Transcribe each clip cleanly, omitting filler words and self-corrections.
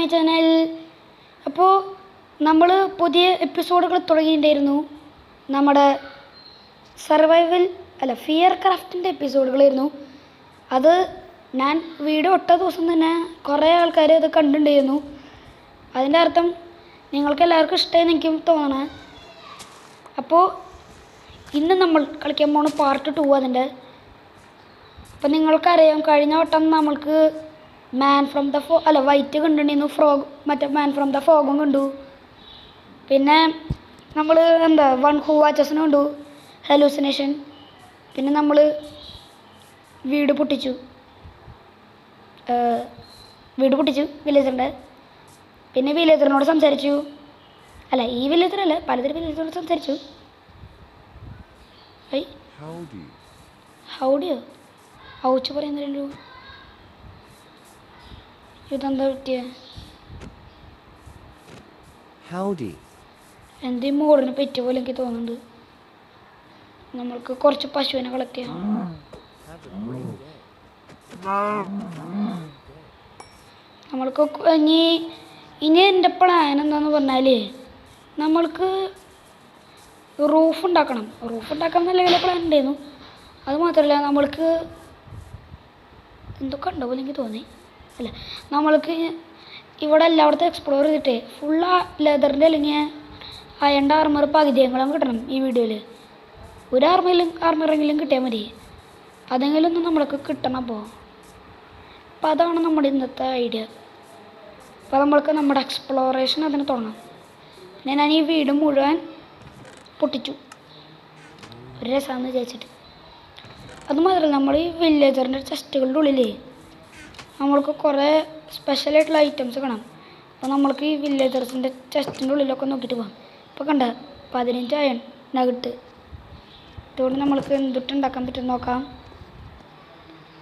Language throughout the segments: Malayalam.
My channel. അപ്പോൾ നമ്മൾ പുതിയ എപ്പിസോഡുകൾ തുടങ്ങിയിട്ടുണ്ടായിരുന്നു. നമ്മുടെ ഫിയർ ക്രാഫ്റ്റിൻ്റെ എപ്പിസോഡുകളായിരുന്നു അത്. ഞാൻ വീഡിയോ ഇട്ട ദിവസം തന്നെ കുറേ ആൾക്കാർ അത് കണ്ടിട്ടുണ്ടായിരുന്നു. അതിൻ്റെ അർത്ഥം നിങ്ങൾക്ക് എല്ലാവർക്കും ഇഷ്ടമായെന്ന് എനിക്ക് തോന്നണേ. അപ്പോൾ ഇന്ന് നമ്മൾ കളിക്കാൻ പോണ പാർട്ട് 2 അതിൻ്റെ. അപ്പം നിങ്ങൾക്കറിയാം, കഴിഞ്ഞ വട്ടം നമ്മൾക്ക് വൈറ്റ് കണ്ടിട്ടുണ്ടായിരുന്നു, ഫ്രോഗ്, മറ്റേ മാൻ ഫ്രം ദ ഫോഗും കണ്ടു. പിന്നെ നമ്മൾ വൺ ഹൂ വാച്ചസിനും കണ്ടു, ഹലൂസിനേഷൻ. പിന്നെ നമ്മൾ വീട് പൊട്ടിച്ചു വില്ലേജറിൻ്റെ. പിന്നെ വില്ലേജറിനോട് സംസാരിച്ചു. ഈ വില്ലേജറല്ല, പലതരം വില്ലേജറിനോട് സംസാരിച്ചു. ഹൗഡിയോ ഔച്ച് പറയുന്നില്ലല്ലോ. ഇതെന്താ പറ്റിയ എൻ്റെ ഈ മോളിന് പറ്റിയ പോലെ എനിക്ക് തോന്നുന്നുണ്ട്. നമ്മൾക്ക് കുറച്ച് പശുവിനെ കളക്ട് ചെയ്യാം. നമ്മൾക്ക് ഇനി എൻ്റെ പ്ലാൻ എന്താന്ന് പറഞ്ഞാൽ, നമ്മൾക്ക് റൂഫ് ഉണ്ടാക്കണം നല്ല വലിയ പ്ലാൻ ഉണ്ടായിരുന്നു. അത് മാത്രമല്ല, നമ്മൾക്ക് എന്തൊക്കെ ഉണ്ടോ പോലെ എനിക്ക് തോന്നി. നമ്മൾക്ക് ഇവിടെ എല്ലായിടത്തും എക്സ്പ്ലോർ ചെയ്തിട്ടേ ഫുൾ ലെതറിൻ്റെ അല്ലെങ്കിൽ അയണ്ട ആർമർ പകുതിയെങ്കിലും കിട്ടണം ഈ വീഡിയോയിൽ. ഒരു ആർമറെങ്കിലും കിട്ടിയാൽ മതി. അതെങ്കിലും ഒന്ന് നമ്മൾക്ക് കിട്ടണം. അപ്പോൾ അതാണ് നമ്മുടെ ഇന്നത്തെ ഐഡിയ. അപ്പോൾ നമ്മൾക്ക് നമ്മുടെ എക്സ്പ്ലോറേഷൻ അതിന് തുടങ്ങാം. പിന്നെ ഞാൻ ഈ വീട് മുഴുവൻ പൊട്ടിച്ചു, ഒരു രസമാണെന്ന് വിചാരിച്ചിട്ട്. അതുമാത്രമല്ല, നമ്മൾ ഈ വില്ലേജറിൻ്റെ ചെസ്റ്റുകളുടെ ഉള്ളിലേ നമ്മൾക്ക് കുറേ സ്പെഷ്യലായിട്ടുള്ള ഐറ്റംസ് കാണാം. അപ്പോൾ നമ്മൾക്ക് ഈ വില്ലേജേഴ്സിൻ്റെ ചെസ്റ്റിൻ്റെ ഉള്ളിലൊക്കെ നോക്കിയിട്ട് പോകാം. ഇപ്പോൾ കണ്ട 15 അയൺ നഗട്ട്. ഇതുകൊണ്ട് നമ്മൾക്ക് എന്തൊട്ട് ഉണ്ടാക്കാൻ പറ്റും നോക്കാം.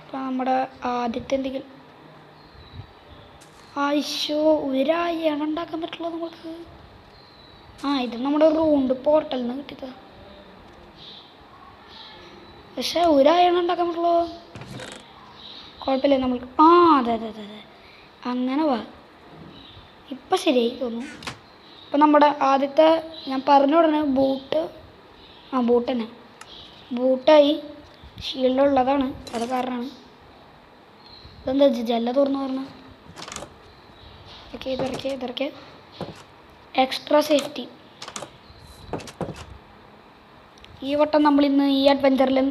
അപ്പോൾ നമ്മുടെ ആദ്യത്തെ എന്തെങ്കിലും ഒരു അയൺ ഉണ്ടാക്കാൻ പറ്റുള്ളൂ നമുക്ക്. ഇത് നമ്മുടെ റൂണ്ട് പോർട്ടലിൽ നിന്ന് കിട്ടിയതാ. പക്ഷേ ഒരു അയൺ ഉണ്ടാക്കാൻ പറ്റുള്ളൂ. കുഴപ്പമില്ല, നമ്മൾക്ക് അതെ അങ്ങനെ വാ. ഇപ്പം ശരിയായി തോന്നുന്നു. ഇപ്പം നമ്മുടെ ആദ്യത്തെ ഞാൻ പറഞ്ഞ ഉടനെ ബൂട്ട് തന്നെ ബൂട്ടായി. ഷീൽഡുള്ളതാണ്, അത് കാരണമാണ്. ഇതെന്താ ജല്ല തുറന്ന് പറഞ്ഞ ഇതൊക്കെ എക്സ്ട്രാ സേഫ്റ്റി. ഈ വട്ടം നമ്മളിന്ന് ഈ അഡ്വഞ്ചറിലും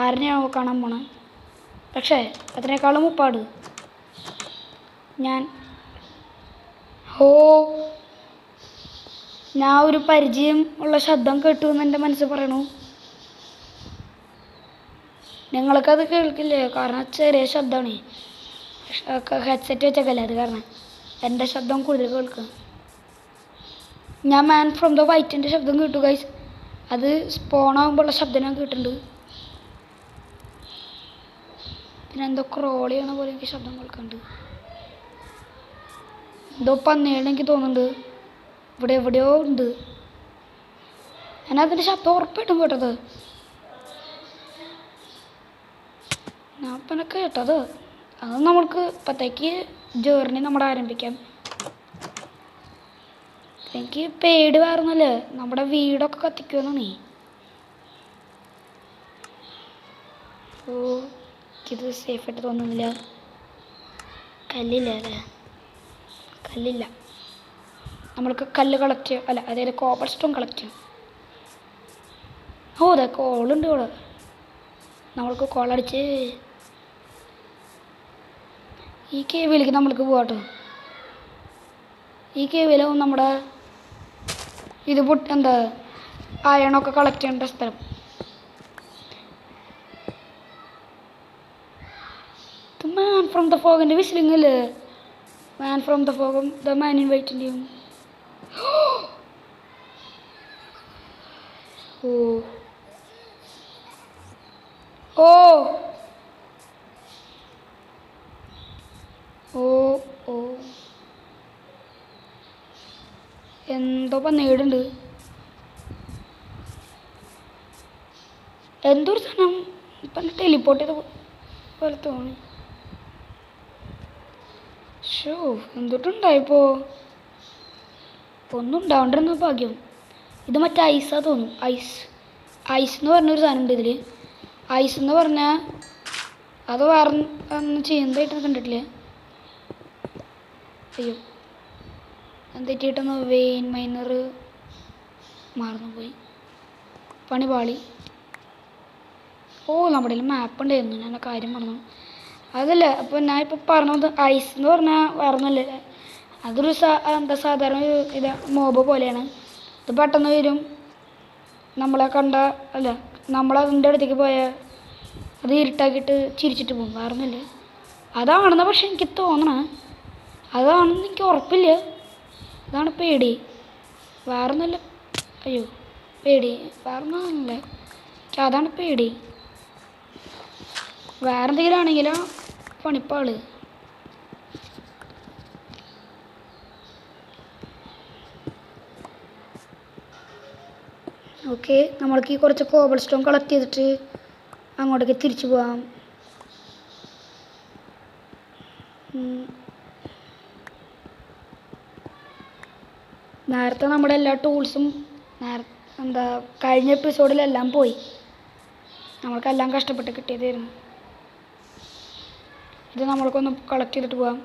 ആരെയാണ് കാണാൻ പോണേ. പക്ഷേ അതിനേക്കാളും ഉപ്പാട് ഞാൻ ഒരു പരിചയം ഉള്ള ശബ്ദം കേട്ടു എന്ന് എൻ്റെ മനസ്സ് പറയണു. നിങ്ങൾക്കത് കേൾക്കില്ലേ? കാരണം ചെറിയ ശബ്ദമാണ്. ഹെഡ്സെറ്റ് വെച്ചേക്കല്ലേ, അത് കാരണം എൻ്റെ ശബ്ദം കൂടുതൽ കേൾക്കുക. ഞാൻ മാൻ ഫ്രം ദ വൈറ്റിൻ്റെ ശബ്ദം കേട്ടു ഗൈസ്. അത് സ്പോണാകുമ്പോഴുള്ള ശബ്ദം ഞാൻ കേട്ടിട്ടുണ്ട്. പിന്നെ എന്തോ ക്രോൾ ചെയ്യണ പോലെ എനിക്ക് ശബ്ദം കേൾക്കുന്നുണ്ട്. എന്തോ പന്നിയാണ് എനിക്ക് തോന്നുന്നുണ്ട്. ഇവിടെ എവിടെയോ ഉണ്ട്. ഞാൻ അതിൻ്റെ ശബ്ദം ഉറപ്പായിട്ടും കേട്ടത്. ഞാൻ ഇപ്പം കേട്ടത്. അത് നമ്മൾക്ക് ഇപ്പോഴത്തേക്ക് ജേർണി നമ്മുടെ ആരംഭിക്കാം. എനിക്ക് പേടി വേറൊന്നുമല്ലേ, നമ്മുടെ വീടൊക്കെ കത്തിക്കുമെന്നാണ്. ഇത് സേഫായിട്ട് തോന്നുന്നില്ല. കല്ലില്ല. നമ്മൾക്ക് കല്ല് കളക്ട് ചെയ്യാം. അതായത് കോപ്പർ സ്റ്റോൺ കളക്ട് ചെയ്യാം. അതെ, കോളുണ്ട് ഇവിടെ. നമ്മൾക്ക് കോളടിച്ച് ഈ കേവിലേക്ക് നമ്മൾക്ക് പോകാട്ടോ. ഈ കേവിലാവും നമ്മുടെ ഇത് അയണൊക്കെ കളക്ട് ചെയ്യേണ്ട സ്ഥലം. മാൻ ഫ്രം ദ ഫോഗിൻ്റെ വിസിലിംഗ് അല്ലേ? മാൻ ഫ്രം ദ ഫോഗും ദ മാൻ ഇൻ വൈറ്റിൻ്റെയും. എന്തോ നേടുണ്ട്. എന്തൊരു സാധനം ഇപ്പം ടെലിപ്പോർട്ട് ചെയ്ത പോലെ തോന്നി. ഷോ എന്തൊട്ടുണ്ടായിപ്പോ ഒന്നും ഉണ്ടാവണ്ടിരുന്ന ഭാഗ്യം. ഇത് മറ്റേ ഐസാ തോന്നും. ഐസ് എന്ന് പറഞ്ഞൊരു സാധനം ഉണ്ട് ഇതിൽ. ഐസ് എന്ന് പറഞ്ഞാൽ അത് വേറെ ഒന്നും ചെയ്യുന്നതായിട്ട് കണ്ടിട്ടില്ലേ? അയ്യോ എന്തെറ്റിയിട്ടൊന്ന് വെയിൻ മൈനർ മറന്നു പോയി, പണി പാളി. ഓ നമ്മുടെ മാപ്പ് ഉണ്ടായിരുന്നു, ഞാൻ ആ കാര്യം പറഞ്ഞു. അതല്ല അപ്പോൾ ഞാൻ ഇപ്പോൾ പറഞ്ഞത് ഐസ് എന്ന് പറഞ്ഞാൽ വേറൊന്നുമല്ല, അതൊരു എന്താ സാധാരണ ഒരു ഇത് മോബ് പോലെയാണ്. ഇത് പെട്ടെന്ന് വരും, നമ്മളെ കണ്ട അല്ല നമ്മളതിൻ്റെ അടുത്തേക്ക് പോയാൽ അത് ഇരുട്ടാക്കിയിട്ട് ചിരിച്ചിട്ട് പോകും. വേറൊന്നുമില്ല, അതാണെന്ന് പക്ഷെ എനിക്ക് തോന്നണേ, അതാണെന്ന് എനിക്ക് ഉറപ്പില്ല. അതാണ് പേടി, വേറൊന്നുമില്ല. അയ്യോ പേടി വേറൊന്നുമില്ല, എനിക്ക് അതാണ് പേടി. വേറെ എന്തെങ്കിലും ആണെങ്കിലോ പണിപ്പാള്. ഓക്കെ, നമ്മൾക്ക് ഈ കുറച്ച് കോബിൾ സ്റ്റോൺ കളക്ട് ചെയ്തിട്ട് അങ്ങോട്ടേക്ക് തിരിച്ചു പോകാം. നേരത്തെ നമ്മുടെ എല്ലാ ടൂൾസും എന്താ കഴിഞ്ഞ എപ്പിസോഡിലെല്ലാം പോയി, നമ്മൾക്കെല്ലാം കഷ്ടപ്പെട്ട് കിട്ടിയതായിരുന്നു. ഇത് നമ്മൾക്കൊന്ന് കളക്ട് ചെയ്തിട്ട് പോകാം.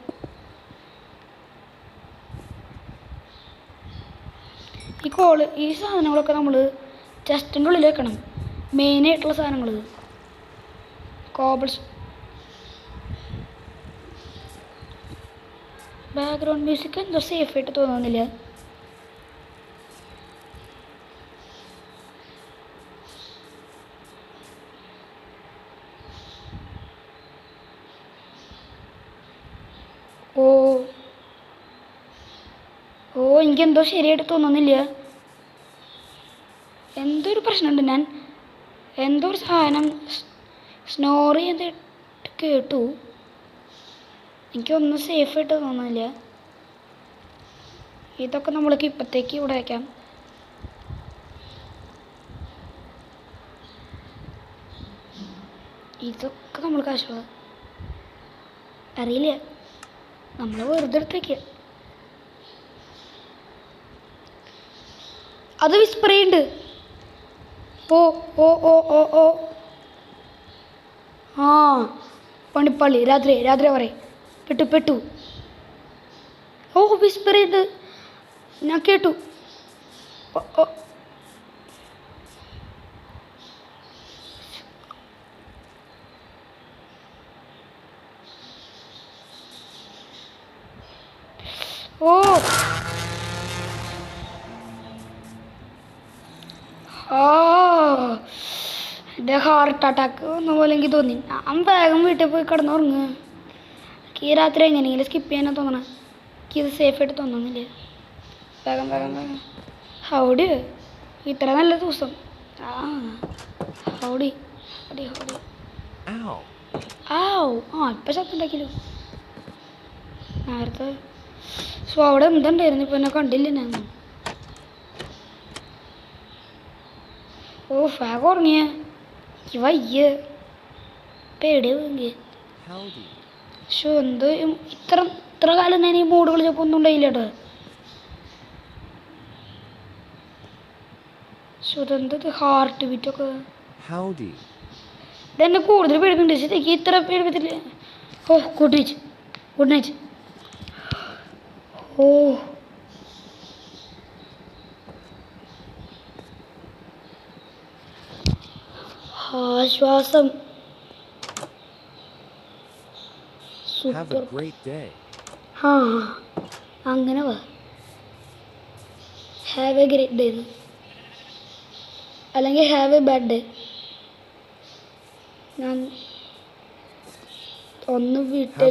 ഈ സാധനങ്ങളൊക്കെ നമ്മൾ ചെസ്റ്റിൻ്റെ ഉള്ളിൽ വെക്കണം, മെയിനായിട്ടുള്ള സാധനങ്ങൾ. കോബിൾസ് ബാക്ക്ഗ്രൗണ്ട് മ്യൂസിക് എന്തോ സേഫായിട്ട് തോന്നുന്നില്ല. ഓ ഓ എനിക്കെന്തോ ശരിയായിട്ട് തോന്നുന്നില്ല, എന്തോ ഒരു പ്രശ്നമുണ്ട്. ഞാൻ എന്തോ ഒരു സാധനം സ്നോർ ചെയ്തിട്ട് കേട്ടു, എനിക്കൊന്നും സേഫായിട്ട് തോന്നുന്നില്ല. ഇതൊക്കെ നമ്മൾക്ക് ഇപ്പോഴത്തേക്ക് ഇവിടെ വയ്ക്കാം. ഇതൊക്കെ നമ്മൾക്ക് ആവശ്യമുള്ളത് അറിയില്ല, നമ്മൾ വെറുതെ എടുത്ത് വയ്ക്കുക. അത് വിസ്പർ ചെയ്യുന്നുണ്ട്. ഓ ഓ ഓ ഓ ഓ ആ പണിപ്പള്ളി രാത്രി പറയും പെട്ടു. ഓ വിസ്പർ ചെയ്ത് ഞാൻ കേട്ടു. ഓ ഓ ഓ എൻ്റെ ഹാർട്ട് അറ്റാക്ക് വന്ന പോലെ എനിക്ക് തോന്നി. ഞാൻ വേഗം വീട്ടിൽ പോയി കിടന്നുറങ്ങുക. എനിക്ക് ഈ രാത്രി എങ്ങനെയെങ്കിലും സ്കിപ്പ് ചെയ്യാനാണ് തോന്നണേ, എനിക്കിത് സേഫായിട്ട് തോന്നുന്നില്ല. വേഗം ഹൗഡി, ഇത്ര നല്ല ദിവസം. ഹൗഡി ഇപ്പം ശബ്ദം ഉണ്ടാക്കിയല്ലോ നേരത്തെ. സോ അവിടെ എന്തുണ്ടായിരുന്നു, ഇപ്പം എന്നെ കണ്ടില്ല ഞാൻ. ഓ ഫാഗ് ഉറങ്ങിയ വയ്യ, പേടിയാവുമെങ്കിൽ. ഷോ എന്തോ ഇത്ര കാലം ഞാൻ ഈ മൂഡ് കളിച്ചപ്പോൾ ഒന്നും ഉണ്ടായില്ല കേട്ടോ. ഷോ ഇതെന്തത് ഹാർട്ട് ബീറ്റൊക്കെ ഇതെന്നെ കൂടുതൽ പേടിക്കുന്നുണ്ട്. ശരിക്കും ഇത്ര പേടിപ്പത്തില്ല. ഓ ഗുഡ് നൈറ്റ്. ഓ ആശ്വാസം. സൂപ്പർ. അങ്ങനെ വാ, ഹാവ് എ ഗ്രേറ്റ് ഡേ അല്ലെങ്കിൽ ഹാവ് എ ബാഡ് ഡേ. ഞാൻ ഒന്ന് വീട്ടിൽ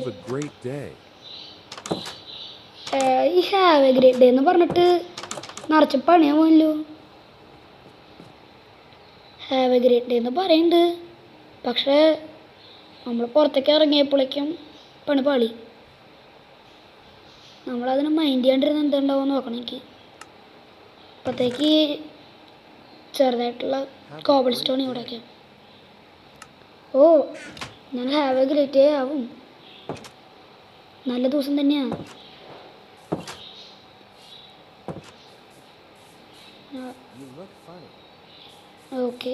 ഈ ഹാവ് എ ഗ്രേറ്റ് ഡേ എന്ന് പറഞ്ഞിട്ട് നിറച്ച് പണിയാവുമല്ലോ. ഹാവ് എ ഗ്രേറ്റ് ഡേ എന്ന് പറയുന്നുണ്ട്, പക്ഷേ നമ്മൾ പുറത്തേക്ക് ഇറങ്ങിയപ്പോഴേക്കും പണി പാളി. നമ്മളതിന് മൈൻഡ് ചെയ്യാണ്ടിരുന്ന എന്തുണ്ടാവും നോക്കണം എനിക്ക്. അപ്പോഴത്തേക്ക് ചെറുതായിട്ടുള്ള കോബിൾ സ്റ്റോൺ ഇവിടെയൊക്കെ. ഓ ഞാൻ ഹാവ് എ ഗ്രേറ്റ് ഡേ ആവും. നല്ല ദിവസം തന്നെയാണ്. ഓക്കെ,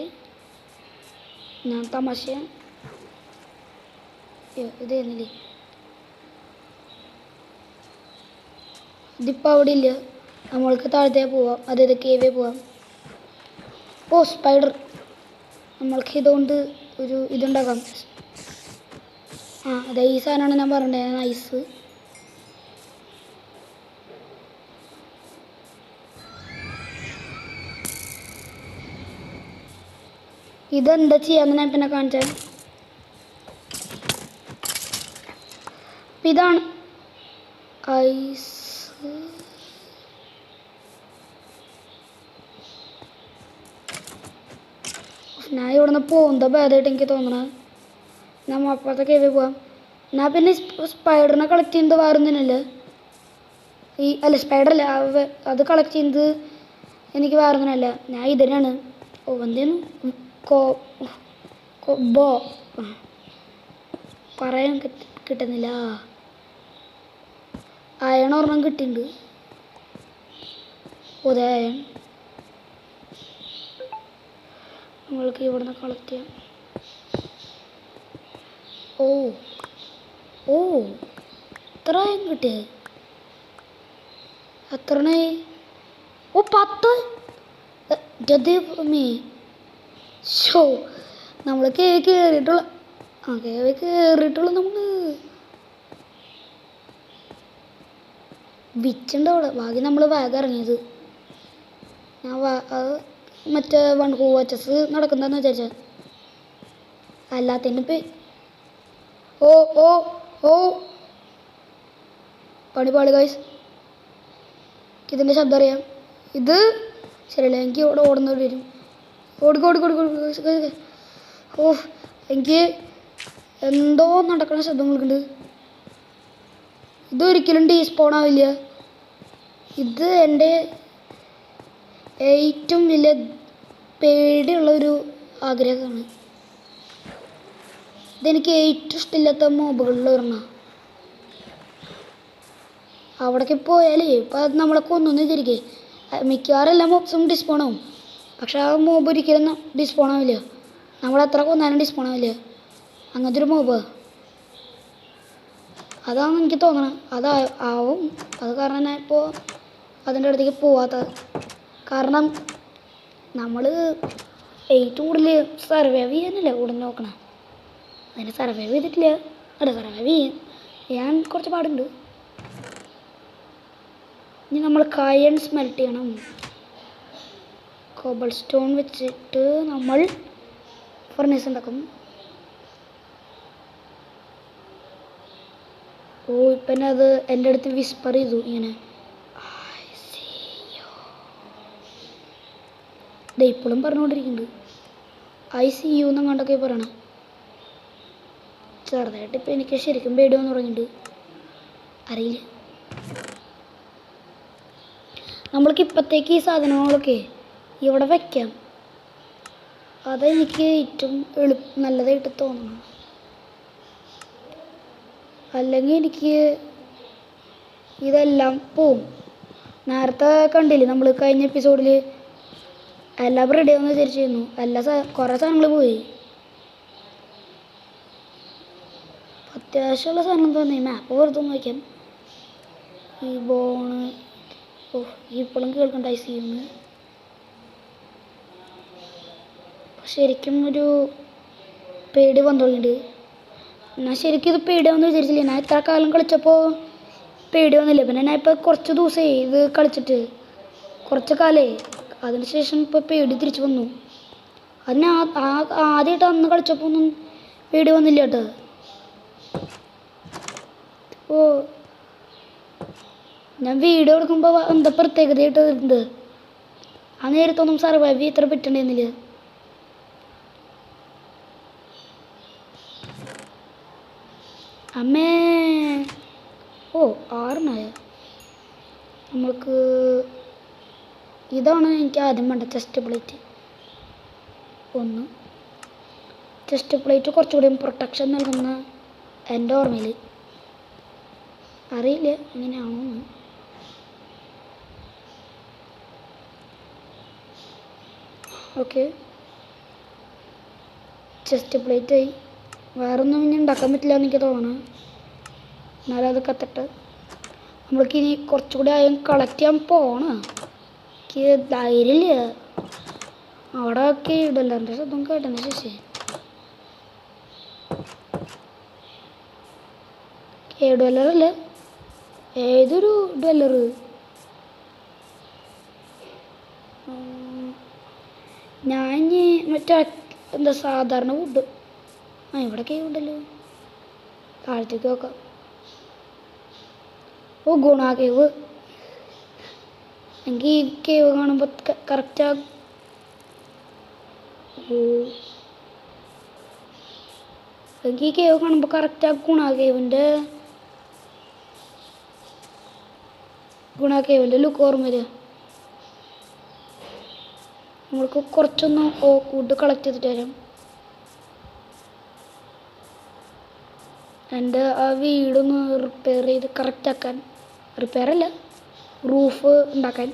ഞാൻ തമാശ ഇതായിരുന്നില്ലേ. ഇതിപ്പോൾ അവിടെ ഇല്ല. നമ്മൾക്ക് താഴത്തെ പോവാം, അതായത് കേവേ പോവാം. ഓ സ്പൈഡർ, നമ്മൾക്ക് ഇതുകൊണ്ട് ഒരു ഇതുണ്ടാക്കാം. അതെ ഈ സാധനമാണ് ഞാൻ പറഞ്ഞത്, ഐസ്. ഇതെന്താ ചെയ്യാന്ന് ഞാൻ പിന്നെ കാണിച്ചാൽ. ഇതാണ് ഐസ്. ഞാൻ ഇവിടെ നിന്ന് പോകുന്ന ഭേദമായിട്ട് എനിക്ക് തോന്നണത്. നമ്മൾ അപ്പുറത്തെ കേവേ പോവാം. ഞാൻ പിന്നെ സ്പൈഡറിനെ കളക്ട് ചെയ്യുന്നത് വേറൊന്നിനല്ലേ അല്ല സ്പൈഡറല്ല, അത് കളക്ട് ചെയ്യുന്നത് എനിക്ക് വേറൊന്നിനല്ല, ഞാൻ ഇതിനാണ്. എന്തേന്നു ബോ പറയാൻ കിട്ടുന്നില്ല. അയൺ ഒരെണ്ണം കിട്ടിയിട്ടുണ്ട്. അതെ അയൺ നമ്മൾക്ക് ഇവിടുന്ന് കളക്ട് ചെയ്യാം. ഓ എത്ര അയൺ കിട്ടിയത്? എത്രണ്ണായി? ഓ 10. മീ ഷോ നമ്മൾ കയറിയിട്ടുള്ള നമ്മൾ വിച്ചുണ്ട് അവിടെ. ബാക്കി നമ്മൾ വേഗം ഇറങ്ങിയത്. ഞാൻ അത് മറ്റേ വൺ ഹൂ വാച്ചസ് നടക്കുന്നതെന്ന് വിചാരിച്ച അല്ലാത്തതിന് ഓ ഓ ഓ പണിപാളി ഗൈസ്. ഇതിൻ്റെ ശബ്ദം അറിയാം. ഇത് ശരിയല്ല, എനിക്ക് ഇവിടെ ഓടുന്നവർ വരും. ഓടിക്കോടിക്കോടിക്കോടി. ഓ എനിക്ക് എന്തോ നടക്കുന്ന ശബ്ദം കേൾക്കുന്നുണ്ട്. ഇതൊരിക്കലും ഡീസ്പോൺ ആവില്ല. ഇത് എൻ്റെ ഏറ്റവും വലിയ പേടിയുള്ളൊരു ആഗ്രഹമാണ്. ഇതെനിക്ക് ഏറ്റവും ഇഷ്ടമില്ലാത്ത മോബുകളിൽ ഒരെണ്ണം. അവിടേക്ക് പോയാലേ ഇപ്പം അത് നമ്മളെ കൊന്നൊന്നും വിചാരിക്കേ, മിക്കവാറും എല്ലാ മോബ്സും ഡിസ്പോൺ ആവും. പക്ഷെ ആ മോബ് ഒരിക്കലും ഡിസ്പോൺ ആവില്ല. നമ്മളെത്ര കൊന്നാലും ഡിസ്പോൺ ആവില്ല. അങ്ങനത്തെ ഒരു മോബ് അതാണ് എനിക്ക് തോന്നണം. ആവും. അത് കാരണം ഞാൻ ഇപ്പോൾ അതിൻ്റെ അടുത്തേക്ക് പോവാത്തത്. കാരണം നമ്മൾ ഏറ്റവും കൂടുതൽ സർവൈവ് ചെയ്യാനല്ലേ കൂടുതൽ നോക്കണം. അതിന് സർവൈവ് ചെയ്തിട്ടില്ല. സർവൈവ് ചെയ്യാൻ കുറച്ച് പാടുണ്ട്. ഇനി നമ്മൾ കായൺ സ്മെൽറ്റ് ചെയ്യണം. കോബിൾ സ്റ്റോൺ വെച്ചിട്ട് നമ്മൾ ഫർണേസ് ഉണ്ടാക്കും. ഇപ്പം അത് എൻ്റെ അടുത്ത് വിസ്പർ ചെയ്തു ഇങ്ങനെ. ഇപ്പോഴും പറഞ്ഞുകൊണ്ടിരിക്കുന്നുണ്ട് ഐ സി യു എന്നങ്ങാണ്ടൊക്കെ പറയണം. ചെറുതായിട്ട് ഇപ്പം എനിക്ക് ശരിക്കും പേടിയാന്ന് പറഞ്ഞിട്ടുണ്ട്. അറിയില്ല. നമ്മൾക്ക് ഇപ്പോഴത്തേക്ക് ഈ സാധനങ്ങളൊക്കെ ഇവിടെ വയ്ക്കാം. അതെനിക്ക് ഏറ്റവും നല്ലതായിട്ട് തോന്നണം. അല്ലെങ്കിൽ എനിക്ക് ഇതെല്ലാം പോവും. നേരത്തെ കണ്ടില്ലേ നമ്മൾ കഴിഞ്ഞ എപ്പിസോഡിൽ എല്ലാം റെഡിയാവുമെന്ന് വിചാരിച്ചിരുന്നു. കുറേ സാധനങ്ങൾ പോയി. അത്യാവശ്യമുള്ള സാധനം തോന്നി. മാപ്പ് വെറുതെ ഒന്ന് വയ്ക്കാം. ഈ ബോണ് ഇപ്പോഴും കേൾക്കണ്ട ഐ സി യുന്ന്. ശരിക്കും ഒരു പേടി വന്നോളിണ്ട്. ഞാൻ ശരിക്കും ഇത് പേടിയാവുമെന്ന് വിചാരിച്ചില്ല. ഞാൻ ഇത്ര കാലം കളിച്ചപ്പോൾ പേടി വന്നില്ല. പിന്നെ ഞാൻ ഇപ്പോൾ കുറച്ച് ദിവസമായി ഇത് കളിച്ചിട്ട്, കുറച്ച് കാലമായി. അതിനുശേഷം ഇപ്പോൾ പേടി തിരിച്ചു വന്നു. അതിന് ആദ്യമായിട്ട് അന്ന് കളിച്ചപ്പോൾ ഒന്നും പേടി വന്നില്ല കേട്ടോ. ഞാൻ വീഡിയോ എടുക്കുമ്പോൾ എന്താ പ്രത്യേകതയായിട്ട് ഉണ്ട്. ആ നേരത്തൊന്നും സർവൈവ് ഇത്ര പറ്റണ്ടായിരുന്നില്ല. അമ്മേ 6 നമ്മൾക്ക് ഇതാണ് എനിക്ക് ആദ്യം വേണ്ട. Chest plate 1. ചെസ്റ്റ് പ്ലേറ്റ് കുറച്ചുകൂടി പ്രൊട്ടക്ഷൻ നൽകുന്ന എൻ്റെ ഓർമ്മയിൽ. അറിയില്ല എങ്ങനെയാണോ. ഓക്കെ, ചെസ്റ്റ് പ്ലേറ്റ് ആയി. വേറൊന്നും ഇനി ഉണ്ടാക്കാൻ പറ്റില്ല എന്ന് എനിക്ക് തോന്നുന്നു. എന്നാലും അത് കത്തട്ടെ. നമ്മൾക്കിനി കുറച്ചുകൂടി ആയും കളക്ട് ചെയ്യാൻ പോകണം. എനിക്ക് ധൈര്യമില്ല. അവിടെ ഒക്കെ ഡെല്ലറിൻ്റെ ശബ്ദം കേട്ടതിന് ശേഷം ഡെല്ലറല്ലേ, ഏതൊരു ഡെല്ലറ്. ഞാൻ ഇനി മറ്റേ എന്താ സാധാരണ വുഡ്. ഇവിടെ കേവ് ഉണ്ടല്ലോ, താഴത്തേക്ക് നോക്കാം. ഓ, ഗുണ കേവ്. എനിക്ക് ഈ കേവ് കാണുമ്പോൾ കറക്റ്റാ. എനിക്ക് ഈ കേവ് കാണുമ്പോൾ കറക്റ്റാ ഗുണ കേവിൻ്റെ ലുക്ക് ഓർമ്മ വരിക. നമ്മൾക്ക് കുറച്ചൊന്ന് വുഡ് കളക്ട് ചെയ്തിട്ട് വരാം. എൻ്റെ ആ വീടൊന്ന് റിപ്പയർ ചെയ്ത് കറക്റ്റാക്കാൻ, റിപ്പയറല്ല റൂഫ് ഉണ്ടാക്കാൻ.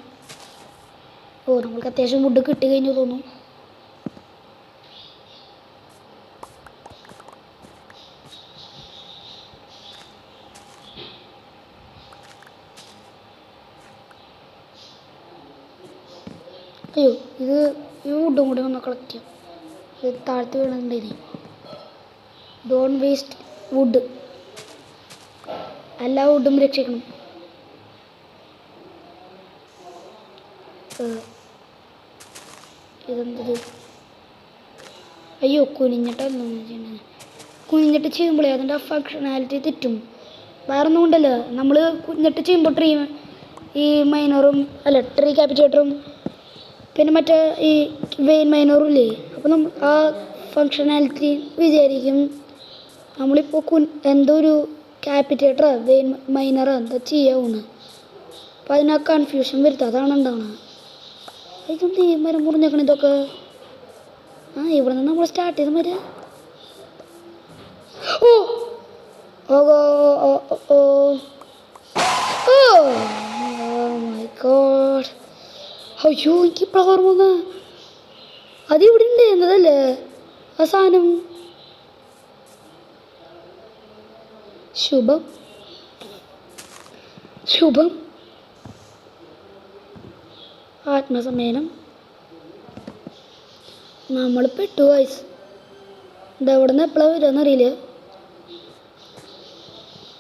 നമ്മൾക്ക് അത്യാവശ്യം വുഡ് കിട്ടി കഴിഞ്ഞു തോന്നുന്നു. അയ്യോ, ഇത് ഈ വുഡും കൂടി ഒന്ന് കളക്ട് ചെയ്യാം. ഇത് താഴ്ത്തി വീണുണ്ടായിരുന്നു. ഡോണ്ട് വേസ്റ്റ് വുഡ്, എല്ലാ വുഡും രക്ഷിക്കണം. ഇതെന്തത്? അയ്യോ, കുനിഞ്ഞിട്ടല്ലോ ചെയ്യണത്. കുനിഞ്ഞിട്ട് ചെയ്യുമ്പോഴേ അതിൻ്റെ ഫങ്ഷണാലിറ്റി തെറ്റും. വേറൊന്നും കൊണ്ടല്ലോ, നമ്മൾ കുനിഞ്ഞിട്ട് ചെയ്യുമ്പോൾ ഈ മൈനറും അല്ല ട്രീ ക്യാപിറ്റേറ്ററും പിന്നെ മറ്റേ ഈ വെയിൻ മൈനറും ഇല്ലേ, അപ്പോൾ നമ്മൾ ആ ഫങ്ഷണാലിറ്റി വിചാരിക്കും നമ്മളിപ്പോൾ എന്തോ ഒരു ക്യാപിറ്റേറ്ററോ വെയിൻ മൈനറോ എന്താ ചെയ്യാവുന്നത്. അപ്പോൾ അതിനാ കൺഫ്യൂഷൻ വരുത്തുക, അതാണ് ഉണ്ടാവുന്നത്. ഇതൊന്നും ഈ മരം മുറിഞ്ഞേക്കണം ഇതൊക്കെ. ഇവിടെ നിന്ന് നമ്മൾ സ്റ്റാർട്ട് ചെയ്ത മരം. ഓ ഓ മൈ ഗോഡ്. അയ്യോ, എനിക്ക് ഇപ്പോൾ ഓർമ്മ വന്ന അതിവിടെ ഉണ്ട് എന്നതല്ലേ ആ സാധനം. ശുഭം ശുഭം ആത്മസമ്മേനം. നമ്മൾ പെട്ടു വയസ്സ്. ഇതെവിടെ നിന്ന് എപ്പോഴാണ് വരികയെന്നറിയില്ല.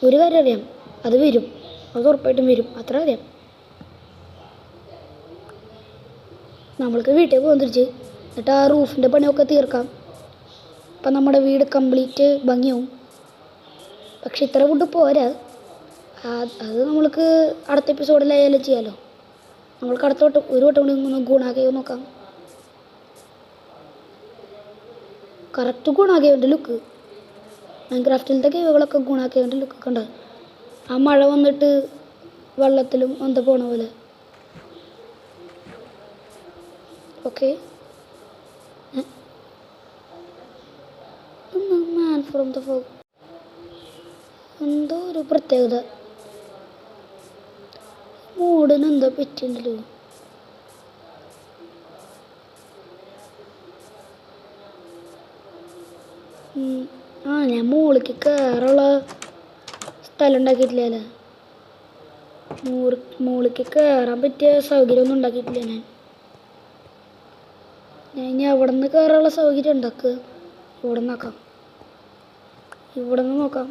ഒരു കാര്യം അറിയാം, അത് വരും, അത് ഉറപ്പായിട്ടും വരും, അത്ര അറിയാം. നമ്മൾക്ക് വീട്ടിൽ പോകാൻ തിരിച്ച്, എന്നിട്ട് ആ റൂഫിൻ്റെ പണിയൊക്കെ തീർക്കാം. അപ്പം നമ്മുടെ വീട് കംപ്ലീറ്റ് ഭംഗിയാവും. പക്ഷെ ഇത്ര കൊണ്ട് പോരാ. അത് നമ്മൾക്ക് അടുത്ത എപ്പിസോഡിലായാലും ചെയ്യാമല്ലോ. നമ്മൾക്ക് അടുത്ത വട്ടം ഒരു വട്ടം കൂടി ഒന്ന് ഗുണാകേവ് നോക്കാം. Correct ഗുണാകേവിൻ്റെ look. മൈൻക്രാഫ്റ്റിലത്തെ കേവുകളൊക്കെ ഗുണാകേവിൻ്റെ ലുക്കൊക്കെ ഉണ്ട്. ആ മഴ വന്നിട്ട് വെള്ളത്തിലും എന്താ പോണ പോലെ. Okay, man from the fog. എന്തോ ഒരു പ്രത്യേകത. മൂടിന് എന്താ പറ്റിയുണ്ടല്ലോ. ഞാൻ മുകളിലേക്ക് കയറുള്ള സ്ഥലം ഉണ്ടാക്കിയിട്ടില്ലല്ലേ. മുകളിലേക്ക് കയറാൻ പറ്റിയ സൗകര്യമൊന്നും ഉണ്ടാക്കിയിട്ടില്ല ഞാൻ ഇനി അവിടെ നിന്ന് കയറാനുള്ള സൗകര്യം ഉണ്ടാക്കുക. ഇവിടെ നിന്ന് നോക്കാം, ഇവിടെ നിന്ന് നോക്കാം.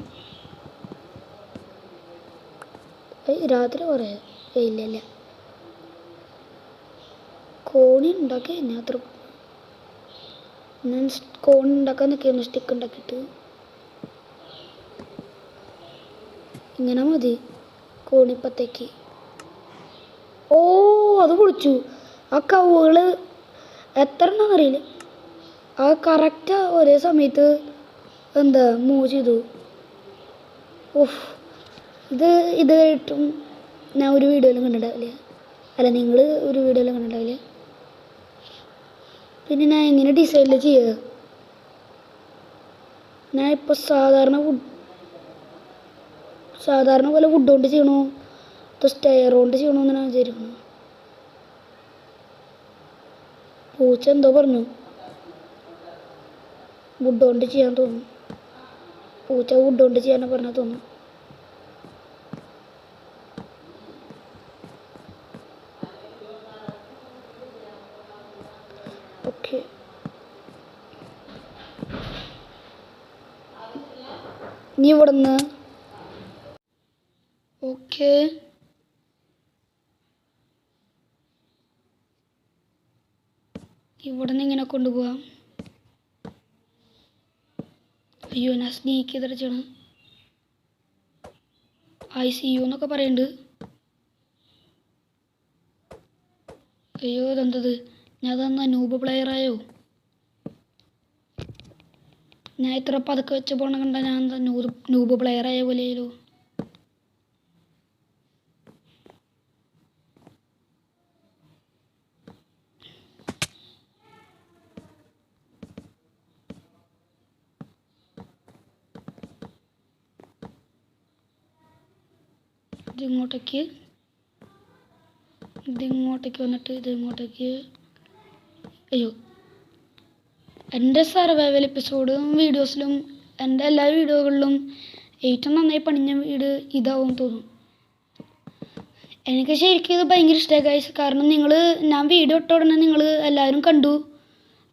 രാത്രി കുറേ ഇല്ല. കോണി ഉണ്ടാക്കി ഞാൻ അത്ര ഞാൻ കോണി ഉണ്ടാക്കാൻ നിൽക്കുന്നു. സ്റ്റിക്ക് ഉണ്ടാക്കിയിട്ട് ഇങ്ങനെ മതി കോണിപ്പത്തേക്ക്. അത് പൊളിച്ചു. ആ കവുകൾ എത്ര എണ്ണം അറിയില്ല. ആ കറക്റ്റ് ഒരേ സമയത്ത് എന്താ മൂവ് ചെയ്തു. ഇതായിട്ടും ഞാൻ ഒരു വീഡിയോയിലും കണ്ടിട്ടുണ്ടാവില്ല. അല്ല, നിങ്ങൾ ഒരു വീഡിയോയിലും കണ്ടിട്ടുണ്ടാവില്ല. പിന്നെ ഞാൻ എങ്ങനെ ഡിസൈനിൽ ചെയ്യുക? ഞാൻ ഇപ്പോൾ സാധാരണ പോലെ വുഡ് കൊണ്ട് ചെയ്യണോ അതോ സ്റ്റെയർ കൊണ്ട് ചെയ്യണമെന്നാണ് വിചാരിക്കുന്നത്. പൂച്ച എന്തോ പറഞ്ഞു, വുഡ് കൊണ്ട് ചെയ്യാൻ തോന്നുന്നു. പൂച്ച വുഡ് കൊണ്ട് ചെയ്യാനാണ് പറഞ്ഞാൽ തോന്നുന്നു. ഓക്കെ, ഇനി ഇവിടെ നിന്ന് ഓക്കെ ഇവിടെ നിന്ന് ഇങ്ങനെ കൊണ്ടുപോകാം. അയ്യോ, ഞാൻ സ്നീക്ക് ചെയ്തിട്ട് ചെയ്യണം. ICU എന്നൊക്കെ പറയുന്നുണ്ട്. അയ്യോ, ഇതെന്തത്? ഞാൻ തന്ന നൂബ് പ്ലെയറായോ? ഞാൻ ഇത്ര പതുക്കെ വെച്ച് പോകണം കണ്ട ഞാൻ എന്താ നൂബ് പ്ലെയറായ പോലെയല്ലോ. ഇതിങ്ങോട്ടേക്ക് വന്നിട്ട് ഇതിങ്ങോട്ടേക്ക്. അയ്യോ, എൻ്റെ സർവൈവൽ എപ്പിസോഡും വീഡിയോസിലും എൻ്റെ എല്ലാ വീഡിയോകളിലും ഏറ്റവും നന്നായി പണിഞ്ഞ വീട് ഇതാവും തോന്നും. എനിക്ക് ശരിക്കും ഇത് ഭയങ്കര ഇഷ്ടമായി ഗൈസ്. കാരണം ഞാൻ വീഡിയോ ഇട്ട ഉടനെ നിങ്ങൾ എല്ലാവരും കണ്ടു.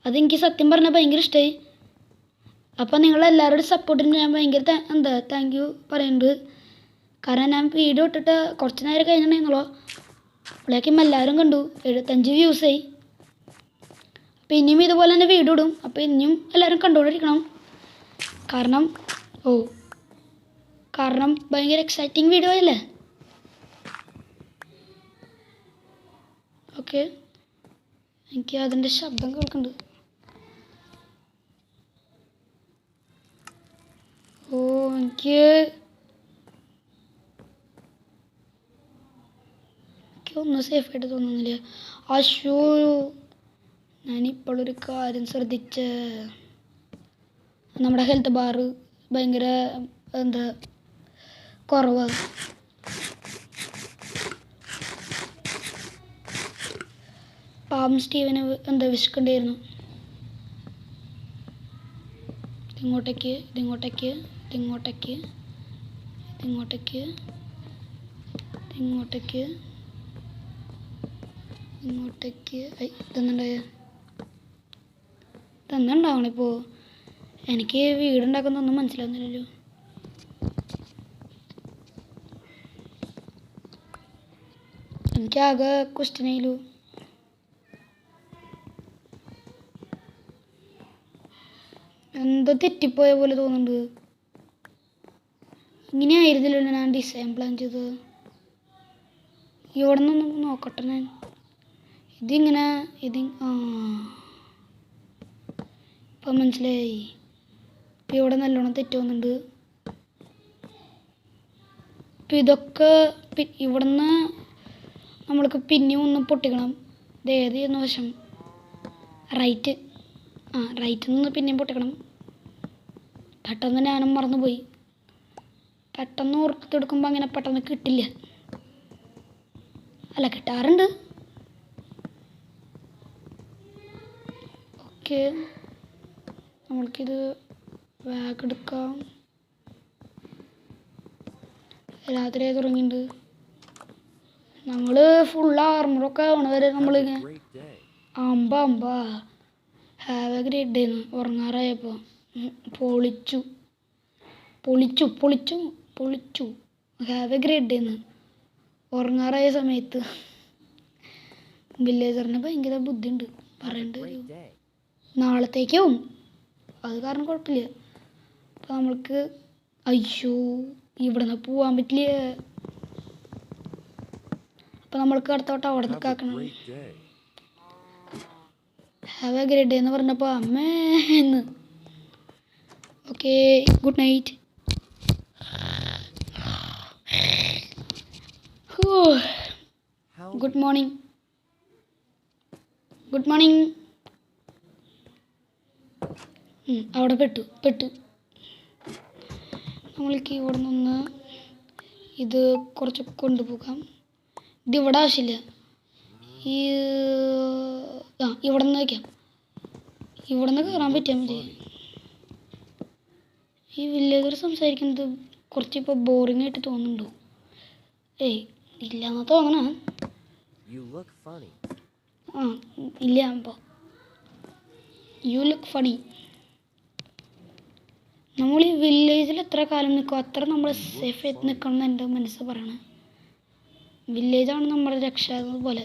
അതെനിക്ക് സത്യം പറഞ്ഞാൽ ഭയങ്കര ഇഷ്ടമായി. അപ്പം നിങ്ങളെല്ലാവരുടെ സപ്പോർട്ടിന് ഞാൻ ഭയങ്കര താങ്ക് യു പറയുന്നുണ്ട്. കാരണം ഞാൻ വീഡിയോ ഇട്ടിട്ട് കുറച്ച് നേരം കഴിഞ്ഞിട്ടുണ്ടെന്നുള്ളൂ, അപ്പോഴേക്കും എല്ലാവരും കണ്ടു. 75 വ്യൂസായി. അപ്പോൾ ഇനിയും ഇതുപോലെ തന്നെ വീഡിയോ ഇടും. അപ്പോൾ ഇനിയും എല്ലാവരും കണ്ടുകൊണ്ടിരിക്കണം. കാരണം ഭയങ്കര എക്സൈറ്റിംഗ് വീഡിയോ അല്ലേ. ഓക്കെ, എനിക്ക് അതിൻ്റെ ശബ്ദം കേൾക്കുന്നുണ്ട്. എനിക്ക് ഒന്നും സേഫായിട്ട് തോന്നുന്നില്ല. അശോ, ഞാനിപ്പോഴൊരു കാര്യം ശ്രദ്ധിച്ച്, നമ്മുടെ ഹെൽത്ത് ബാർ ഭയങ്കര കുറവാണ്. പാം സ്റ്റീവന് വിശക്കണ്ടായിരുന്നു. ഇതിങ്ങോട്ടേക്ക് ഇതെന്നുണ്ടാവണിപ്പോൾ. എനിക്ക് വീടുണ്ടാക്കുന്നൊന്നും മനസ്സിലാവുന്നില്ലല്ലോ. എനിക്കാകെ ക്വസ്റ്റ്യനായില്ലോ. എന്തോ തെറ്റിപ്പോയ പോലെ തോന്നുന്നുണ്ട്. ഇങ്ങനെയായിരുന്നില്ലല്ലോ ഞാൻ ഡിസൈൻ പ്ലാൻ ചെയ്തത്. ഇവിടെ നിന്നൊന്നും നോക്കട്ടെ ഞാൻ. ഇതിങ്ങനെ ഇപ്പം മനസ്സിലായി. ഇപ്പം ഇവിടെ നല്ലോണം തെറ്റുന്നുണ്ട്. ഇപ്പം ഇതൊക്കെ ഇവിടുന്ന് നമ്മൾക്ക് പിന്നെയും ഒന്ന് പൊട്ടിക്കണം. ഇത് ഏത് വശം? റൈറ്റിൽ നിന്ന് പിന്നെയും പൊട്ടിക്കണം. പെട്ടെന്ന് ഞാനും മറന്നുപോയി. പെട്ടെന്ന് ഓർത്തെടുക്കുമ്പോൾ അങ്ങനെ പെട്ടെന്ന് കിട്ടില്ല. അല്ല, കിട്ടാറുണ്ട്. ഓക്കെ, നമ്മൾക്കിത് ബാഗ് എടുക്കാം. രാത്രി തുടങ്ങിയിട്ടുണ്ട്. നമ്മൾ ഫുൾ ആർമറൊക്കെ ആവണവരെ നമ്മളിങ്ങനെ ഹാവ് എ ഗ്രേറ്റ് ഡേ എന്ന് ഉറങ്ങാറായപ്പോൾ പൊളിച്ചു ഹാവ് എ ഗ്രേറ്റ് ഡേ എന്ന് ഉറങ്ങാറായ സമയത്ത് വില്ലേജറിന് ഭയങ്കര ബുദ്ധിയുണ്ട്. പറയേണ്ട നാളത്തേക്കാവും, അത് കാരണം കുഴപ്പമില്ല. അപ്പോൾ നമ്മൾക്ക് അയ്യോ ഇവിടെ നിന്ന് പോവാൻ പറ്റില്ല. അപ്പോൾ നമ്മൾക്ക് അടുത്തോട്ട് അവിടെ നിൽക്കാക്കണം. ഹാവ് എ ഗ്രേറ്റ് ഡേ എന്ന് പറഞ്ഞപ്പോൾ അമ്മേ എന്ന്. Okay, good night. Good morning. അവിടെ പെട്ടു. നമ്മൾക്ക് ഇവിടെ നിന്ന് ഇത് കുറച്ച് കൊണ്ടുപോകാം. ഇതിവിടെ ആവശ്യമില്ല. ഈ ഇവിടെ നിന്ന് വയ്ക്കാം. ഇവിടെ നിന്ന് കയറാൻ പറ്റിയാൽ മതി. ഈ വില്ലേജർ സംസാരിക്കുന്നത് കുറച്ചിപ്പോൾ ബോറിംഗ് ആയിട്ട് തോന്നുന്നുണ്ടോ? ഏയ് ഇല്ലയെന്ന് തോന്നണ. ഇല്ല അപ്പോൾ യു ലുക്ക് ഫണി. നമ്മൾ ഈ വില്ലേജിൽ എത്ര കാലം നിൽക്കും അത്ര നമ്മൾ സേഫ് ആയിട്ട് നിൽക്കണം എന്ന് എൻ്റെ മനസ്സ് പറയണേ. വില്ലേജാണ് നമ്മുടെ രക്ഷ പോലെ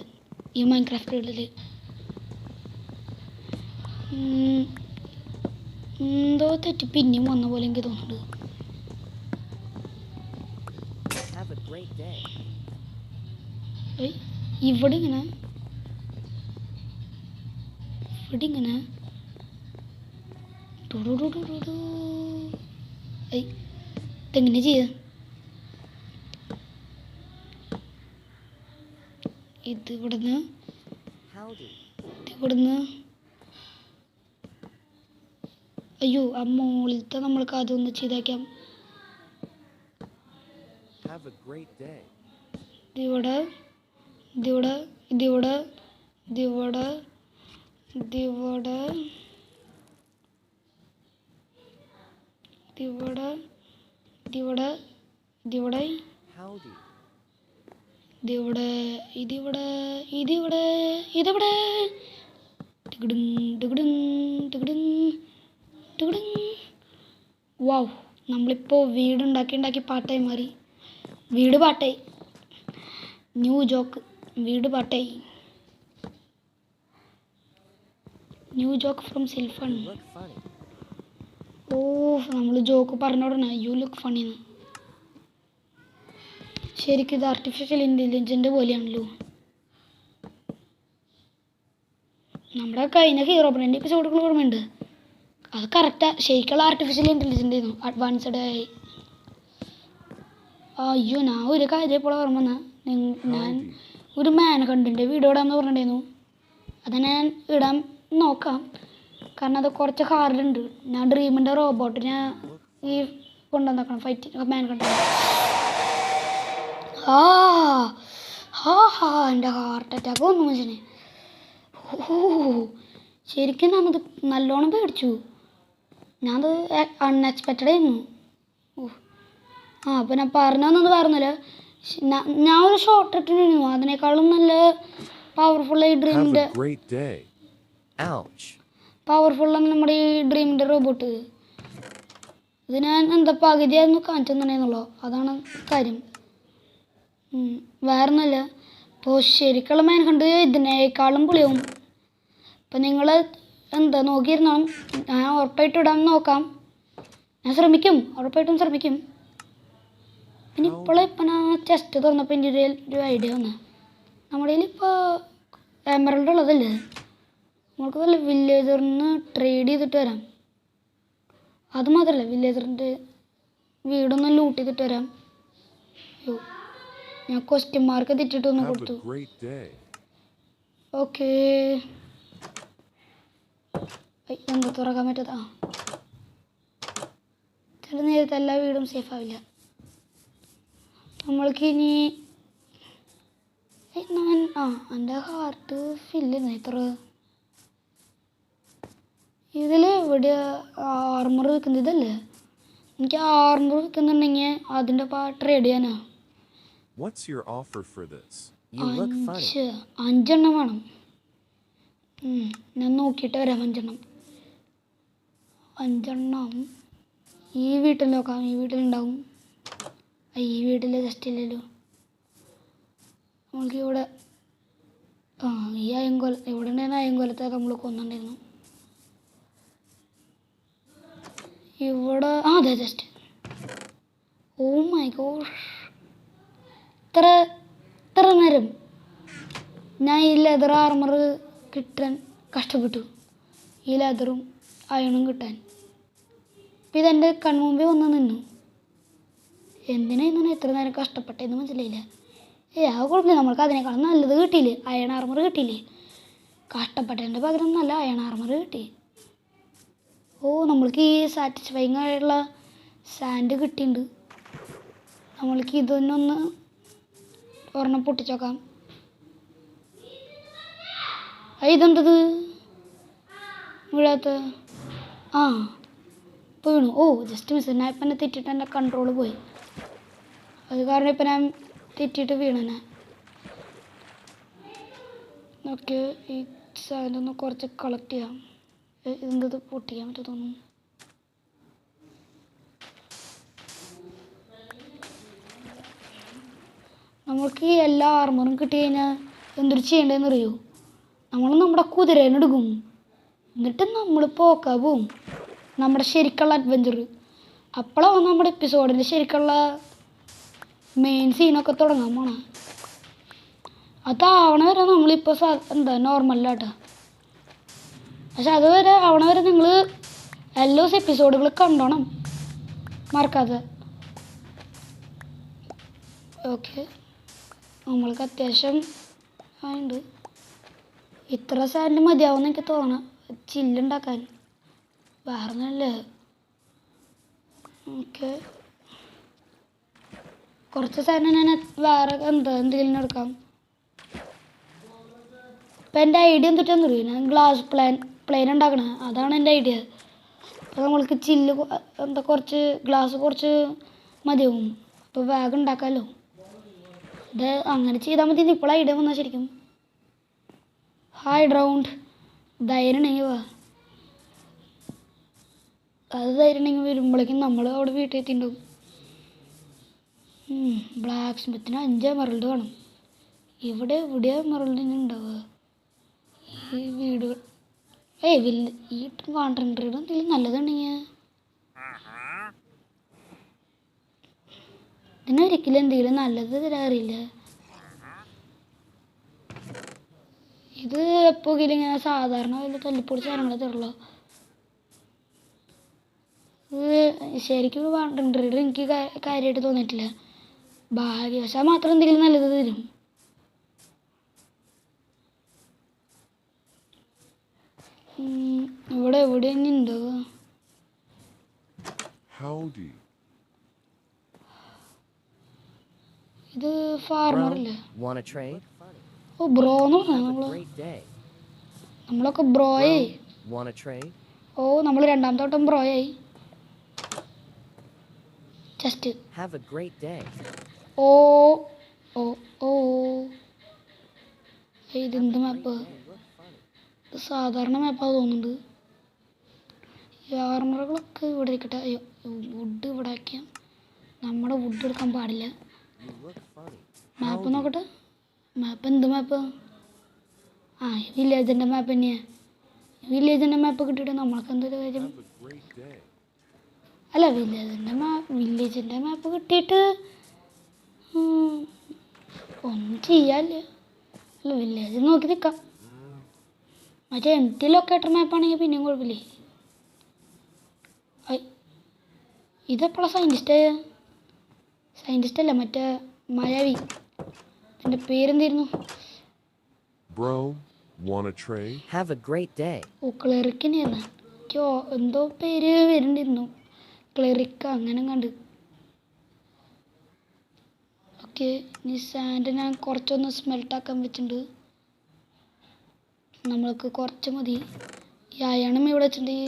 ഈ മൈൻക്രാഫ്റ്റ് വേൾഡിൽ. എന്തോ തെറ്റി പിന്നെയും വന്ന പോലെ എനിക്ക് തോന്നുന്നുണ്ട്. ഇവിടെ ഇങ്ങനെ ഇതെങ്ങനെ ചെയ്യാ? ഇവിടുന്ന് അയ്യോ ആ മുകളിലത്തെ നമ്മൾക്ക് അതൊന്ന് ചെയ്തേക്കാം. ഇതിവിടെ ഇതിവിടെ ഇതിവിടെ ഇതിവിടെ ഇതിവിടെ ഇതിവിടെ ഇതിവിടെ ഇതിവിടെ ഇതിവിടെ ഇതിവിടെ ഇതിവിടെ ഇതിവിടെ വാവ്, നമ്മളിപ്പോൾ വീടുണ്ടാക്കി പാട്ടായി മാറി. വീട് പാട്ടായി. New joke. വീട് പാട്ടായി. New joke from cellphone. ഓ നമ്മൾ ജോക്ക് പറഞ്ഞോടണ യു ലുക്ക് ഫണിന്ന്. ശരിക്കും ഇത് ആർട്ടിഫിഷ്യൽ ഇൻ്റലിജൻസിൻ്റെ പോലെയാണല്ലോ. നമ്മുടെ കഴിഞ്ഞ ഹീറോ ബ്രാൻഡ് എപ്പിസോഡുകൾ ഓർമ്മയുണ്ട്. അത് കറക്റ്റാണ്. ശരിക്കുള്ള ആർട്ടിഫിഷ്യൽ ഇൻ്റലിജൻ്റ് ആയിരുന്നു. അഡ്വാൻസ്ഡ് ആയി. അയ്യോ ഞാൻ ഒരു കാര്യം ഇപ്പോൾ ഓർമ്മ വന്നാൽ ഞാൻ ഒരു മാനഹണ്ടിൻ്റെ വീഡിയോ ഇടാമെന്ന് പറഞ്ഞിട്ടുണ്ടായിരുന്നു. അത് ഞാൻ ഇടാൻ നോക്കാം. കാരണം അത് കുറച്ച് ഹാർഡുണ്ട്. ഞാൻ ഡ്രീമിൻ്റെ റോബോട്ടിനെ ഈ കൊണ്ടുവന്നേക്കണം ഫൈറ്റ് മാനഹണ്ട്. എൻ്റെ ഹാർട്ട് അറ്റാക്ക് വന്നു മനുഷ്യനെ. ഓ ശരിക്കും ഞാനത് നല്ലോണം പേടിച്ചു. ഞാനത് അൺഎക്സ്പെക്റ്റഡ് ആയിരുന്നു. അപ്പോൾ ഞാൻ പറഞ്ഞതൊന്നും പറഞ്ഞില്ല. ഞാൻ ഒരു ഷോർട്ട് ഇട്ടിരുന്നു. അതിനേക്കാളും നല്ല പവർഫുള്ളായി ഡ്രീമിൻ്റെ പവർഫുള്ളാണ് നമ്മുടെ ഈ ഡ്രീമിൻ്റെ റോബോട്ട്. ഇത് ഞാൻ എന്താ പകുതിയായിരുന്നു കാണിച്ചു തന്നെയെന്നുള്ളൂ. അതാണ് കാര്യം. വേറൊന്നുമില്ല. ഇപ്പോൾ ശരിക്കുള്ള മാൻ കണ്ട് ഇതിനേക്കാളും പൊളിയാവും. അപ്പം നിങ്ങൾ എന്താ നോക്കിയിരുന്നോളും. ഞാൻ ഉറപ്പായിട്ട് ഇടാൻ നോക്കാം. ഞാൻ ഉറപ്പായിട്ടും ശ്രമിക്കും. പിന്നെ ഇപ്പം ഞാൻ ചെസ്റ്റ് തുറന്നപ്പോൾ എൻ്റെ ഒരു ഐഡിയ വന്നു. നമ്മുടെ കയ്യിലിപ്പോൾ എമറൽഡ് ഉള്ളതല്ലേ, നമുക്ക് വല്ല വില്ലേജറിന് ട്രേഡ് ചെയ്തിട്ട് വരാം. അത് മാത്രമല്ല വില്ലേജറിൻ്റെ വീടൊന്ന് ലൂട്ട് ചെയ്തിട്ട് വരാം. അയ്യോ ഞാൻ ക്വസ്റ്റ്യൻ മാർക്ക് തെറ്റിട്ടൊന്ന് കൊടുത്തു. ഓക്കേ എന്താ തുറക്കാൻ പറ്റാത്ത ചില നേരത്തെ എല്ലാ വീടും സേഫ് ആവില്ല. നമ്മൾക്കിനി എൻ്റെ ഹാർട്ട് ഫില്ല് എത്ര ഇതിൽ എവിടെ ആർമർ വെക്കുന്നത് ഇതല്ലേ? എനിക്ക് ആർമർ വെക്കുന്നുണ്ടെങ്കിൽ അതിൻ്റെ ട്രേഡ് ചെയ്യാനാ. അഞ്ചെണ്ണം വേണം. ഞാൻ നോക്കിയിട്ട് വരാം. അഞ്ചെണ്ണം ഈ വീട്ടിൽ നോക്കാം. ഈ വീട്ടിലുണ്ടാവും. ഈ വീട്ടിൽ ജസ്റ്റ് ഇല്ലല്ലോ. നമുക്ക് ഇവിടെ ഈ അയങ്കോല ഇവിടെ ഉണ്ടായിരുന്ന അയങ്കോലത്തെ നമ്മൾ കൊന്നുണ്ടായിരുന്നു. ഇവിടെ അതെ ജസ്റ്റ്. ഓ മൈ ഗോഡ്, ഇത്ര നേരം ഞാൻ ഈ ലെതർ ആർമർ കിട്ടാൻ കഷ്ടപ്പെട്ടു. ഈ ലെതറും അയണും കിട്ടാൻ. അപ്പം ഇതെൻ്റെ കൺമുമ്പിൽ വന്ന് നിന്നു. എന്തിനായിരുന്നു ഇത്ര നേരം കഷ്ടപ്പെട്ടതെന്ന് മനസ്സിലായില്ല. ആ കുഴപ്പമില്ല, നമ്മൾക്ക് അതിനേക്കാളും നല്ലത് കിട്ടിയില്ലേ. അയൺ ആർമർ കിട്ടിയില്ലേ. കഷ്ടപ്പെട്ടതിൻ്റെ പകരം നല്ല അയൺ ആർമർ കിട്ടി. ഓ നമ്മൾക്ക് ഈ സാറ്റിസ്ഫൈങ് ആയിട്ടുള്ള സാൻഡ് കിട്ടിയിട്ടുണ്ട്. നമ്മൾക്ക് ഇതൊന്നൊന്ന് ഒരെണ്ണം പൊട്ടിച്ചോക്കാം. ഇതെന്തത് വീഴാത്ത? ആ ഇപ്പോൾ വീണു. ഓ ജസ്റ്റ് മിസ്. ഞാൻ ഇപ്പം എന്നെ തെറ്റിയിട്ട് എൻ്റെ കൺട്രോൾ പോയി. അത് കാരണം ഇപ്പം ഞാൻ തെറ്റിയിട്ട് വീണനെ. ഓക്കെ, ഈ സാധനം ഒന്ന് കുറച്ച് കളക്ട് ചെയ്യാം. ഇതെന്തത് പൊട്ടിക്കാൻ പറ്റും തോന്നുന്നു. നമ്മൾക്ക് ഈ എല്ലാ ആർമറും കിട്ടി കഴിഞ്ഞാൽ എന്തൊരു ചെയ്യേണ്ടതെന്ന് അറിയോ? നമ്മൾ നമ്മുടെ കുതിരേനെ എടുക്കും, എന്നിട്ട് നമ്മൾ പോക്കാൻ പോവും. നമ്മുടെ ശരിക്കുള്ള അഡ്വഞ്ചർ അപ്പോഴാണ് നമ്മുടെ എപ്പിസോഡിൻ്റെ ശരിക്കുള്ള മെയിൻ സീനൊക്കെ തുടങ്ങാൻ പോണേ. അതാവണ വരെ നമ്മളിപ്പോൾ എന്താ നോർമലാട്ടാ. പക്ഷെ അതുവരെ ആവണ വരെ നിങ്ങൾ എല്ലാ ദിവസം എപ്പിസോഡുകൾ കണ്ടോണം, മറക്കാതെ. ഓക്കെ, നമ്മൾക്ക് അത്യാവശ്യം ആയിട്ടുണ്ട്. ഇത്ര സാൻഡ് മതിയാവുമെന്ന് എനിക്ക് തോന്നണം ചില്ലുണ്ടാക്കാൻ. വേറെ നല്ല. ഓക്കെ, കുറച്ച് സാധനം ഞാൻ വേറെ എന്തെങ്കിലും എടുക്കാം. ഇപ്പം എൻ്റെ ഐഡിയ എന്തിട്ടാന്ന് അറിയും? ഞാൻ ഗ്ലാസ് പ്ലെയിൻ ഉണ്ടാക്കണേ, അതാണ് എൻ്റെ ഐഡിയ. അപ്പോൾ നമ്മൾക്ക് ചില്ല് കുറച്ച് ഗ്ലാസ് കുറച്ച് മതിയാവും. അപ്പോൾ വേഗം ഉണ്ടാക്കാമല്ലോ. ഇത് അങ്ങനെ ചെയ്താൽ മതി. ഇപ്പോൾ ഐഡിയ വന്നാൽ ശരിക്കും. ഹായ് റൗണ്ട്, ധൈര്യം ഉണ്ടെങ്കിൽ വാ. അത് ധൈര്യം ഉണ്ടെങ്കിൽ വരുമ്പോഴേക്കും നമ്മൾ അവിടെ വീട്ടിൽ എത്തിയിട്ടുണ്ടാവും. ബ്ലാക്ക് സ്മിത്തിന് 5 എമറൽഡ് വേണം. ഇവിടെ എമറൽഡ് ഉണ്ടാവുക? ഈ വീടുകൾ ഈ കോൺട്രൻട്രിയുടെ എന്തെങ്കിലും നല്ലതുണ്ടെങ്കിൽ ഇതിനൊരിക്കലും എന്തെങ്കിലും നല്ലത് തരാറില്ല. ഇത് എപ്പോഴും ഇങ്ങനെ സാധാരണ വല്ല തല്ലിപ്പൊടി സാധനങ്ങളെ തരുള്ളൂ. ഇത് ശരിക്കും കോൺട്രൻട്രിയുടെ എനിക്ക് കാര്യമായിട്ട് തോന്നിയിട്ടില്ല. ഭാഗ്യവശാൽ മാത്രം എന്തെങ്കിലും നല്ലത് തരും. ഇവിടെ എവിടെ ഉണ്ടോ? ഇത് ഫാർമർ അല്ലേ? ഓ ബ്രോ എന്ന് പറഞ്ഞാൽ നമ്മളൊക്കെ ബ്രോയായി. ഓ നമ്മൾ രണ്ടാമത്തെ വട്ടം ബ്രോയായി. ജസ്റ്റ് ഓ ഓ ഓ ഇതെന്ത് മാപ്പ്? സാധാരണ മാപ്പാണ് തോന്നുന്നുണ്ട്. ഈ ആർമറുകളൊക്കെ ഇവിടെ ഇരിക്കട്ടെ. അയ്യോ, വുഡ് ഇവിടെ ആക്കിയാൽ നമ്മുടെ വുഡ് എടുക്കാൻ പാടില്ല. മാപ്പ് നോക്കട്ടെ. മാപ്പ് എന്ത് മാപ്പ്? ആ വില്ലേജിൻ്റെ മാപ്പ് തന്നെയാണ്. വില്ലേജിൻ്റെ മാപ്പ് കിട്ടിയിട്ട് നമ്മൾക്ക് എന്തൊരു കാര്യം? അല്ല, വില്ലേജിൻ്റെ മാപ്പ് കിട്ടിയിട്ട് ഒന്നും ചെയ്യാനില്ല. അല്ല, വില്ലേജ് നോക്കി നിൽക്കാം. മറ്റേ എംടി ലൊക്കേറ്റർ മാപ്പാണെങ്കിൽ പിന്നെയും കുഴപ്പമില്ലേ. ഇതെപ്പോഴാണ് സയൻറ്റിസ്റ്റ് അല്ല, മറ്റേ മായാവി. എൻ്റെ പേരെന്തായിരുന്നു? ഓ ക്ലെറിക്കിനായിരുന്നു. എനിക്ക് എന്തോ പേര് വരുന്നുണ്ടായിരുന്നു, ക്ലെറിക്ക അങ്ങനെ കണ്ട്. ഓക്കെ, ഇനി സാൻഡ് ഞാൻ കുറച്ചൊന്ന് സ്മെൽട്ടാക്കാൻ വെച്ചിട്ടുണ്ട്. നമ്മൾക്ക് കുറച്ച് മതി. ഈ അയണം ഇവിടെ വെച്ചിട്ടുണ്ട്, ഈ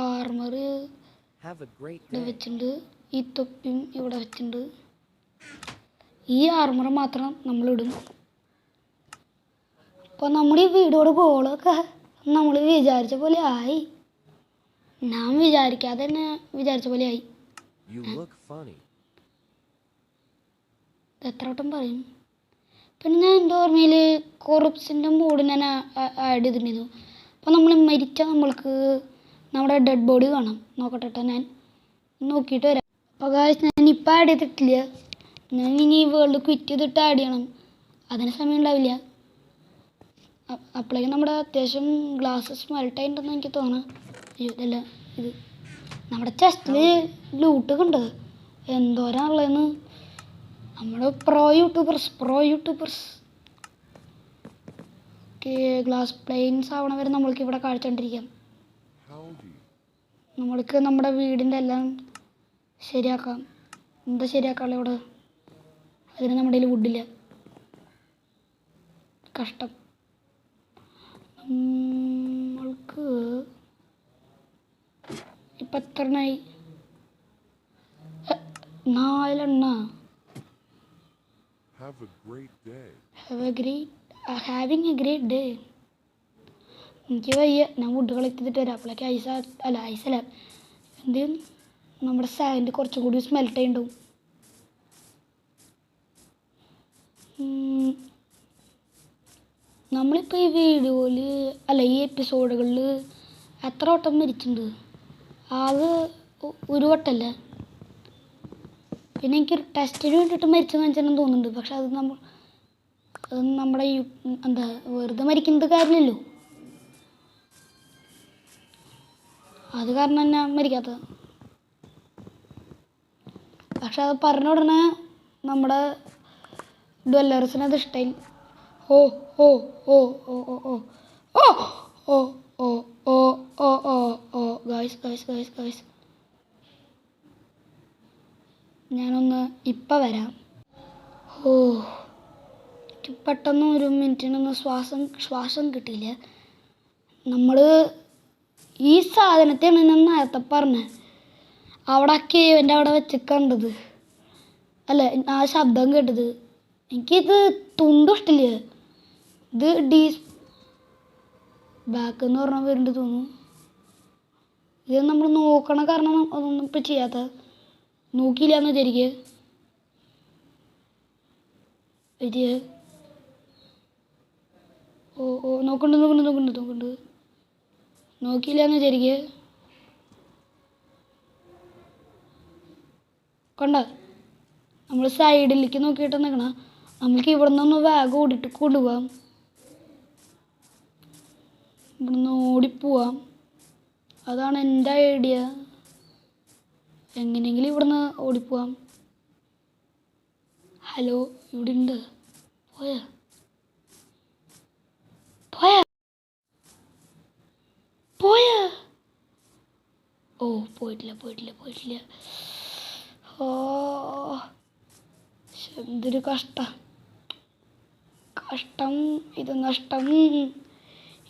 ആർമർ ഇവിടെ വെച്ചിട്ടുണ്ട്, ഈ തൊപ്പിയും ഇവിടെ വെച്ചിട്ടുണ്ട്. ഈ ആർമർ മാത്രം നമ്മളിടും. അപ്പോൾ നമ്മുടെ ഈ വീഡിയോയുടെ ഗോളൊക്കെ നമ്മൾ വിചാരിച്ച പോലെ ആയി. ഞാൻ വിചാരിക്കാതെ തന്നെ വിചാരിച്ച പോലെ ആയി. എത്ര വട്ടം പറയും? പിന്നെ ഞാൻ എൻ്റെ ഓർമ്മയിൽ കോറപ്സിൻ്റെ മൂഡ് ഞാൻ ആഡ് ചെയ്തിട്ടുണ്ടായിരുന്നു. അപ്പോൾ നമ്മൾ മരിച്ചാൽ നമ്മൾക്ക് നമ്മുടെ ഡെഡ് ബോഡി കാണാം. നോക്കട്ടെ, ഞാൻ നോക്കിയിട്ട് വരാം. അപ്പോൾ ഗായ്സ്, ഞാൻ ഇപ്പോൾ ആഡ് ചെയ്തിട്ടില്ല. ഞാൻ ഇനി വേൾഡ് ക്വിറ്റ് ചെയ്തിട്ട് ആഡ് ചെയ്യണം. അതിന് സമയം ഉണ്ടാവില്ല. അപ്പോഴേക്കും നമ്മുടെ അത്യാവശ്യം ഗ്ലാസ്സസ് മെൽട്ടായിട്ടുണ്ടെന്ന് എനിക്ക് തോന്നാം. അയ്യോ ഇതല്ല, ഇത് നമ്മുടെ ചെസ്റ്റിൽ ലൂട്ട് കണ്ട് എന്തോരാണുള്ളതെന്ന്. നമ്മുടെ പ്രോ യൂട്യൂബേഴ്സ് ഗ്ലാസ് പ്ലെയിൻസ് ആവണ വരെ നമ്മൾക്ക് ഇവിടെ കാഴ്ച കണ്ടിരിക്കാം. നമ്മൾക്ക് നമ്മുടെ വീടിൻ്റെ എല്ലാം ശരിയാക്കാം. എന്താ ശരിയാക്കാനുള്ള ഇവിടെ? അതിന് നമ്മുടെ കയ്യിൽ വുഡില്ല. കഷ്ടം. നമ്മൾക്ക് ഇപ്പം എത്ര എണ്ണമായി? 4 എണ്ണ. Having A great day. എനിക്ക് വയ്യ, ഞാൻ വുഡ് കളക്ട് ചെയ്തിട്ട് വരാം. അപ്പോഴേക്ക് ഐസല്ല എന്ത് നമ്മുടെ സാൻഡ് കുറച്ചും കൂടി സ്മെൽറ്റ് ചെയ്യുന്നുണ്ടാവും. നമ്മളിപ്പോൾ ഈ വീഡിയോയിൽ ഈ എപ്പിസോഡുകളിൽ എത്ര വട്ടം മരിച്ചിട്ടുണ്ട്? അത് ഒരു വട്ടമല്ല. പിന്നെ എനിക്കൊരു ടെസ്റ്റിന് വേണ്ടിയിട്ട് മരിച്ചെന്ന് വെച്ചാൽ തോന്നുന്നുണ്ട്. പക്ഷെ അത് നമ്മുടെ ഈ വെറുതെ മരിക്കുന്നത് കാര്യമില്ലല്ലോ. അത് കാരണം ഞാൻ മരിക്കാത്തത്. പക്ഷെ അത് പറഞ്ഞ ഉടനെ നമ്മുടെ ഡ്വല്ലേഴ്സിന് അത് ഇഷ്ടമായി. ഓ ഓ ഓ ഓ ഓ ഓ ഓ ഓ ഓ ഓ ഓ ഓ ഓ ഗായ്സ് ഗായ്സ് ഗായ്സ് ഗായ്സ് ഞാനൊന്ന് ഇപ്പം വരാം. ഓ പെട്ടെന്ന് ഒരു മിനിറ്റിനൊന്ന് ശ്വാസം കിട്ടിയില്ല. നമ്മൾ ഈ സാധനത്തെയാണ് ഞാൻ നേരത്തെ പറഞ്ഞത്. അവിടെ കേവൻ്റെ അവിടെ വെച്ച് കണ്ടത് ആ ശബ്ദം കേട്ടത്. എനിക്കിത് തുണ്ടും ഇഷ്ടമില്ല. ഇത് ബാക്ക് എന്ന് പറഞ്ഞാൽ വരുന്നുണ്ട് തോന്നുന്നു. ഇത് നമ്മൾ നോക്കണ കാരണം അതൊന്നും ഇപ്പം ചെയ്യാത്ത. നോക്കിയില്ല എന്ന് വിചാരിക്കുക. ഓ ഓ നോക്കണ്ട്. നോക്കിയില്ല എന്ന് വിചാരിക്കുക. കണ്ട, നമ്മൾ സൈഡിലേക്ക് നോക്കിയിട്ട് നിൽക്കണം. നമുക്ക് ഇവിടെ നിന്നൊന്ന് വേഗം ഓടിയിട്ട് കൊണ്ടുപോകാം. ഇവിടെ നിന്ന് ഓടിപ്പോവാം. അതാണ് എൻ്റെ ഐഡിയ. എങ്ങനെയെങ്കിലും ഇവിടെ നിന്ന് ഓടിപ്പോവാം. ഹലോ, ഇവിടെ ഉണ്ട്. പോയാ ഓ പോയിട്ടില്ല. ഓ എന്തൊരു കഷ്ടം. ഇത് നഷ്ടം.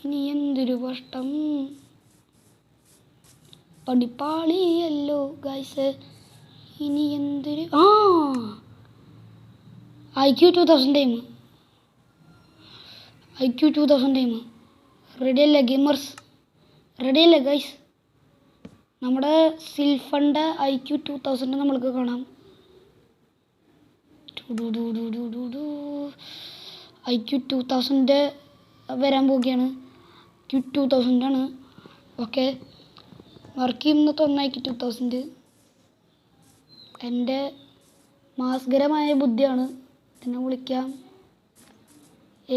ഇനി എന്തൊരു കഷ്ടം. പണിപ്പാളിയല്ലോ ഗൈസ്. ഇനി എന്തൊരു IQ 2000 ടൈം. റെഡിയല്ലേ ഗെയിമേഴ്സ്? റെഡിയല്ലേ ഗൈസ്? നമ്മുടെ സിൽഫൻ്റെ IQ 2000 നമ്മൾക്ക് കാണാം. IQ 2000 വരാൻ പോവുകയാണ്. IQ 2000 ആണ്. ഓക്കെ, വർക്ക് ചെയ്യുന്ന തൊന്ന IQ 2000. എൻ്റെ മാസ്കരമായ ബുദ്ധിയാണ്. ഇതിനെ വിളിക്കാം.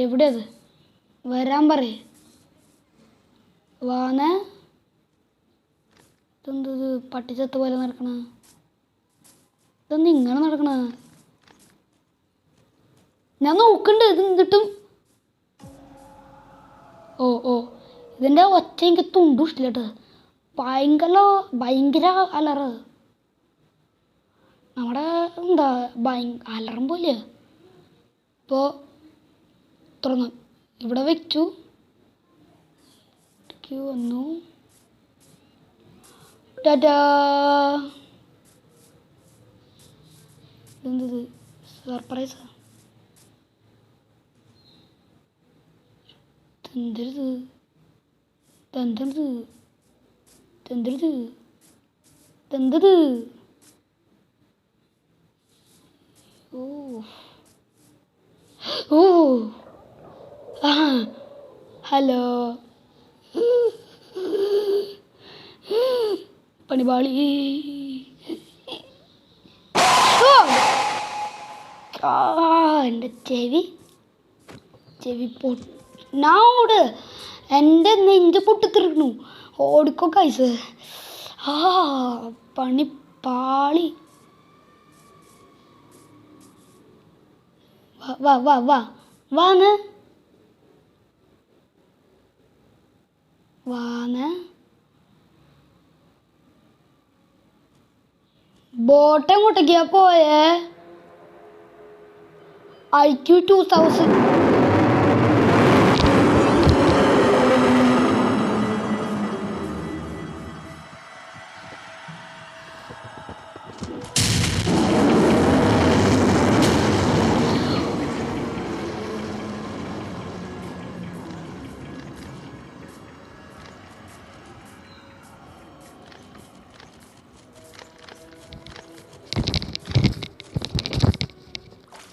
എവിടെ അത്? വരാൻ പറയേ. വാന്ന് ഇതെന്തത് പട്ടിച്ചത്ത പോലെ നടക്കണ? ഇതെന്ത് ഇങ്ങനെ നടക്കണ? ഞാൻ നോക്കണ്ട്. ഇത് കിട്ടും. ഓ ഇതിൻ്റെ ഒച്ച എനിക്ക് തുണ്ടും ഇഷ്ടമില്ല കേട്ടോ. ഭയങ്കര അലറ്. നമ്മുടെ അലറും പോലെ. ഇപ്പോൾ തുറന്നു ഇവിടെ വെച്ചു വന്നു. ടാറ്റാ. എന്തത് സർപ്രൈസ്? തന്തത് ഓ ഹലോ പണിപാളി. എൻ്റെ ചെവി പൊട്ടോട്. എൻ്റെ നെഞ്ച് പൊട്ടിത്തെറിക്കണു. ഓടിക്കോ കൈസ്. പണിപ്പാളി. വാന്ന് ബോട്ട് എങ്ങോട്ടേക്കാ പോയേ? IQ 2000.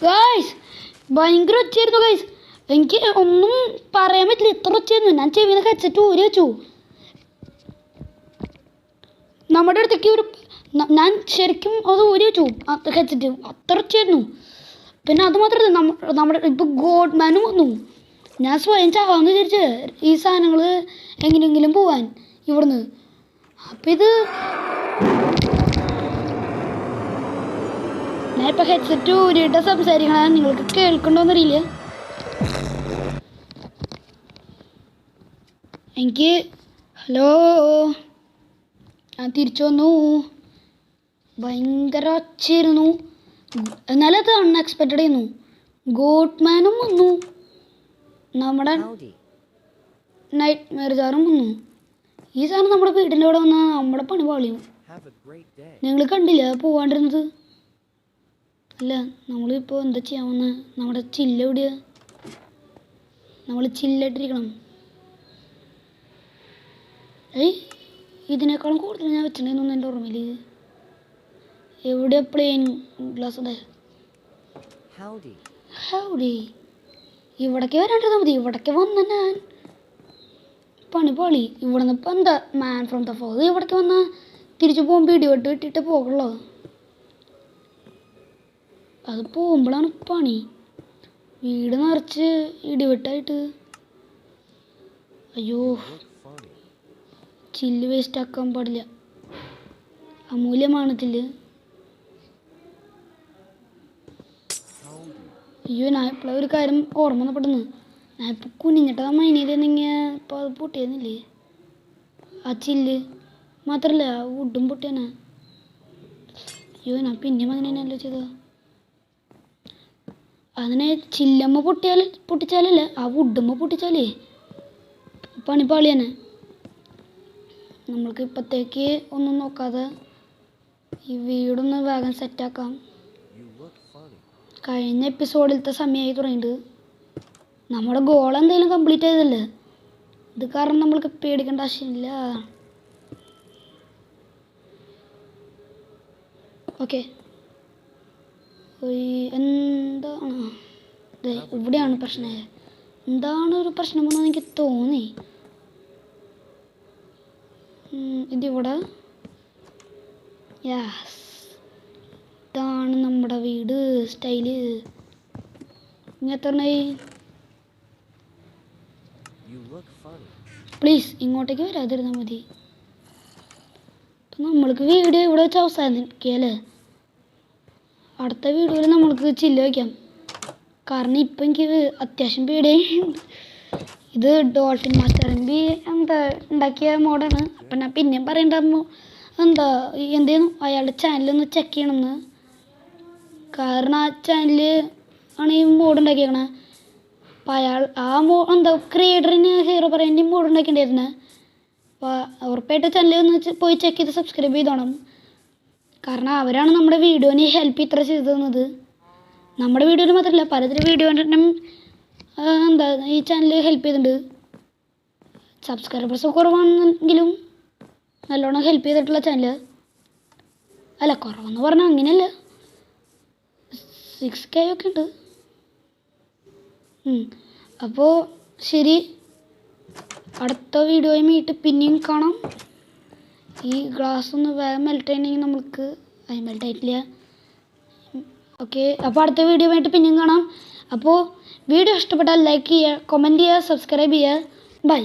ഗൈസ് ഭയങ്കര ഒച്ചയായിരുന്നു ഗൈസ്. എനിക്ക് ഒന്നും പറയാൻ പറ്റില്ല, ഇത്ര ഒച്ചയായിരുന്നു. ഞാൻ ചെവിന്ന് ഹെഡ്സെറ്റ് ഊരി വെച്ചു. നമ്മുടെ അടുത്തേക്ക് ഞാൻ ശരിക്കും അത് ഊരി വെച്ചു ഹെഡ്സെറ്റ്, അത്ര ഒച്ചയായിരുന്നു. പിന്നെ അത് മാത്രമല്ല, നമ്മുടെ ഇപ്പോൾ ഗോഡ്മാനും വന്നു. ഞാൻ സ്വയം ചാവാന്ന് വിചാരിച്ച് ഈ സാധനങ്ങൾ എങ്ങനെയെങ്കിലും പോവാൻ ഇവിടുന്ന്. അപ്പം ഇത് ഞാനിപ്പോൾ ഹെഡ്സെറ്റ് ഊരിയിട്ട് സംസാരിക്കണ നിങ്ങൾക്ക് കേൾക്കണ്ടോന്നറിയില്ല. എനിക്ക് ഹലോ, ഞാൻ തിരിച്ചു വന്നു. ഭയങ്കര ഒച്ചയായിരുന്നു, എന്നാലും അത് അൺഎക്സ്പെക്റ്റഡ് ആയിരുന്നു. ഗോഡ്മാനും വന്നു, നമ്മുടെ നൈറ്റ് മെർജാറും വന്നു. ഈ സാധനം നമ്മുടെ വീടിൻ്റെ അവിടെ വന്നാൽ നമ്മുടെ പണി പാളിയും. നിങ്ങൾ കണ്ടില്ല പോവാണ്ടിരുന്നത്? അല്ല, നമ്മളിപ്പോൾ എന്താ ചെയ്യാൻ വന്ന? നമ്മുടെ ചില്ല എവിടെയാ? നമ്മൾ ചില്ലായിട്ടിരിക്കണം. ഇതിനേക്കാളും കൂടുതൽ ഞാൻ വെച്ചിട്ടുണ്ടെന്നൊന്നും എൻ്റെ ഓർമ്മയിൽ. എവിടെ പ്ലെയിൻ ഗ്ലാസ് ഉണ്ട്? ഹൗഡി. ഇവിടേക്ക് വരാണ്ടിരുന്നാൽ മതി. ഇവിടേക്ക് വന്ന ഞാൻ പണി പാളി. ഇവിടെ നിന്ന് ഇപ്പം എന്താ മാൻ ഫ്രോം ദ ഫോർ. ഇവിടേക്ക് വന്നാൽ തിരിച്ചു പോകുമ്പോൾ ഇടിവെട്ട് ഇട്ടിട്ട് പോകുള്ളൂ. അത് പോകുമ്പോഴാണ് പണി. വീട് നിറച്ച് ഇടിവെട്ടായിട്ട്. അയ്യോ, ചില്ല് വേസ്റ്റ് ആക്കാൻ പാടില്ല, അമൂല്യമാണ് ചില്ല്. അയ്യോ, ഞാൻ ഇപ്പോഴും ഒരു കാര്യം ഓർമ്മ വന്നപ്പെടുന്നു. ഞാൻ ഇപ്പോൾ കുനിഞ്ഞിട്ടാ മൈൻ ചെയ്തെന്നെങ്കിൽ ഇപ്പോൾ അത് പൊട്ടിയെന്നില്ലേ ആ ചില്ല്. മാത്രമല്ല ആ വുഡും പൊട്ടിയാണ്. അയ്യോ, ഞാൻ പിന്നെയും അങ്ങനെ തന്നെയല്ലോ ചെയ്തത്. അതിനെ ചില്ലമ്മ പൊട്ടിച്ചാലല്ല, ആ വുഡുമ്മ പൊട്ടിച്ചാലേ പണിപ്പാളി തന്നെ. നമ്മൾക്ക് ഇപ്പോഴത്തേക്ക് ഒന്നും നോക്കാതെ ഈ വീടൊന്ന് വേഗം സെറ്റാക്കാം. കഴിഞ്ഞ എപ്പിസോഡിലത്തെ സമയമായി തുടങ്ങിയിട്ട് നമ്മുടെ ഗോൾ എന്തെങ്കിലും കംപ്ലീറ്റ് ചെയ്തല്ലേ. ഇത് കാരണം നമ്മൾക്ക് പേടിക്കേണ്ട ആവശ്യമില്ല. ഓക്കെ, എന്താണ് ഇവിടെയാണ് പ്രശ്നം? എന്താണ് ഒരു പ്രശ്നം എന്ന് എനിക്ക് തോന്നി. ഇതിവിടെ യാസ്, ഇതാണ് നമ്മുടെ വീട് സ്റ്റൈല്. ഇനി എത്രണ്ണായി? പ്ലീസ് ഇങ്ങോട്ടേക്ക് വരാതിരുന്നാൽ മതി. അപ്പം നമ്മൾക്ക് വീഡിയോ ഇവിടെ വെച്ച് അവസാനിക്കല്ലേ. അടുത്ത വീഡിയോയിൽ നമ്മൾക്ക് ചില്ല് വയ്ക്കാം. കാരണം ഇപ്പം എനിക്ക് അത്യാവശ്യം പേടിയുണ്ട്. ഇത് ഡോൾഫിൻ മാസ്റ്റർ എംബി എന്താ ഉണ്ടാക്കിയ മോഡാണ്. അപ്പം ഞാൻ പിന്നെയും പറയേണ്ട എന്താ എന്തേലും അയാളുടെ ചാനലൊന്ന് ചെക്ക് ചെയ്യണമെന്ന്. കാരണം ആ ചാനൽ ആണ് ഈ മോഡ് ഉണ്ടാക്കിയേക്കണേ. അപ്പം അയാൾ ആ എന്താ ക്രിയേറ്ററിന് ഹീറോ പറയേണ്ട മോഡ് ഉണ്ടാക്കിയിട്ടുണ്ടായിരുന്നത്. അപ്പോൾ ഉറപ്പായിട്ട് ചാനൽ ഒന്ന് പോയി ചെക്ക് ചെയ്ത് സബ്സ്ക്രൈബ് ചെയ്തോണം. കാരണം അവരാണ് നമ്മുടെ വീഡിയോന് ഹെൽപ്പ് ഇത്ര ചെയ്തു തന്നത്. നമ്മുടെ വീഡിയോയിൽ മാത്രമല്ല, പലതരം വീഡിയോനും എന്താ ഈ ചാനൽ ഹെൽപ്പ് ചെയ്തിട്ടുണ്ട്. സബ്സ്ക്രൈബേഴ്സ് കുറവാണെങ്കിലും നല്ലോണം ഹെൽപ്പ് ചെയ്തിട്ടുള്ള ചാനൽ. അല്ല, കുറവെന്ന് പറഞ്ഞാൽ അങ്ങനെയല്ല, 6K ഒക്കെ ഉണ്ട്. അപ്പോൾ ശരി, അടുത്ത വീഡിയോയുമായിട്ട് പിന്നെയും കാണാം. ഈ ഗ്ലാസ് ഒന്ന് വേഗം മെൽറ്റ് ചെയ്യണമെങ്കിൽ നമുക്ക് മെൽറ്റ് ആയിട്ടില്ല. ഓക്കെ, അപ്പോൾ അടുത്ത വീഡിയോയുമായിട്ട് പിന്നെയും കാണാം. അപ്പോൾ വീഡിയോ ഇഷ്ടപ്പെട്ടാൽ ലൈക്ക് ചെയ്യുക, കമൻറ്റ് ചെയ്യുക, സബ്സ്ക്രൈബ് ചെയ്യുക. ബൈ.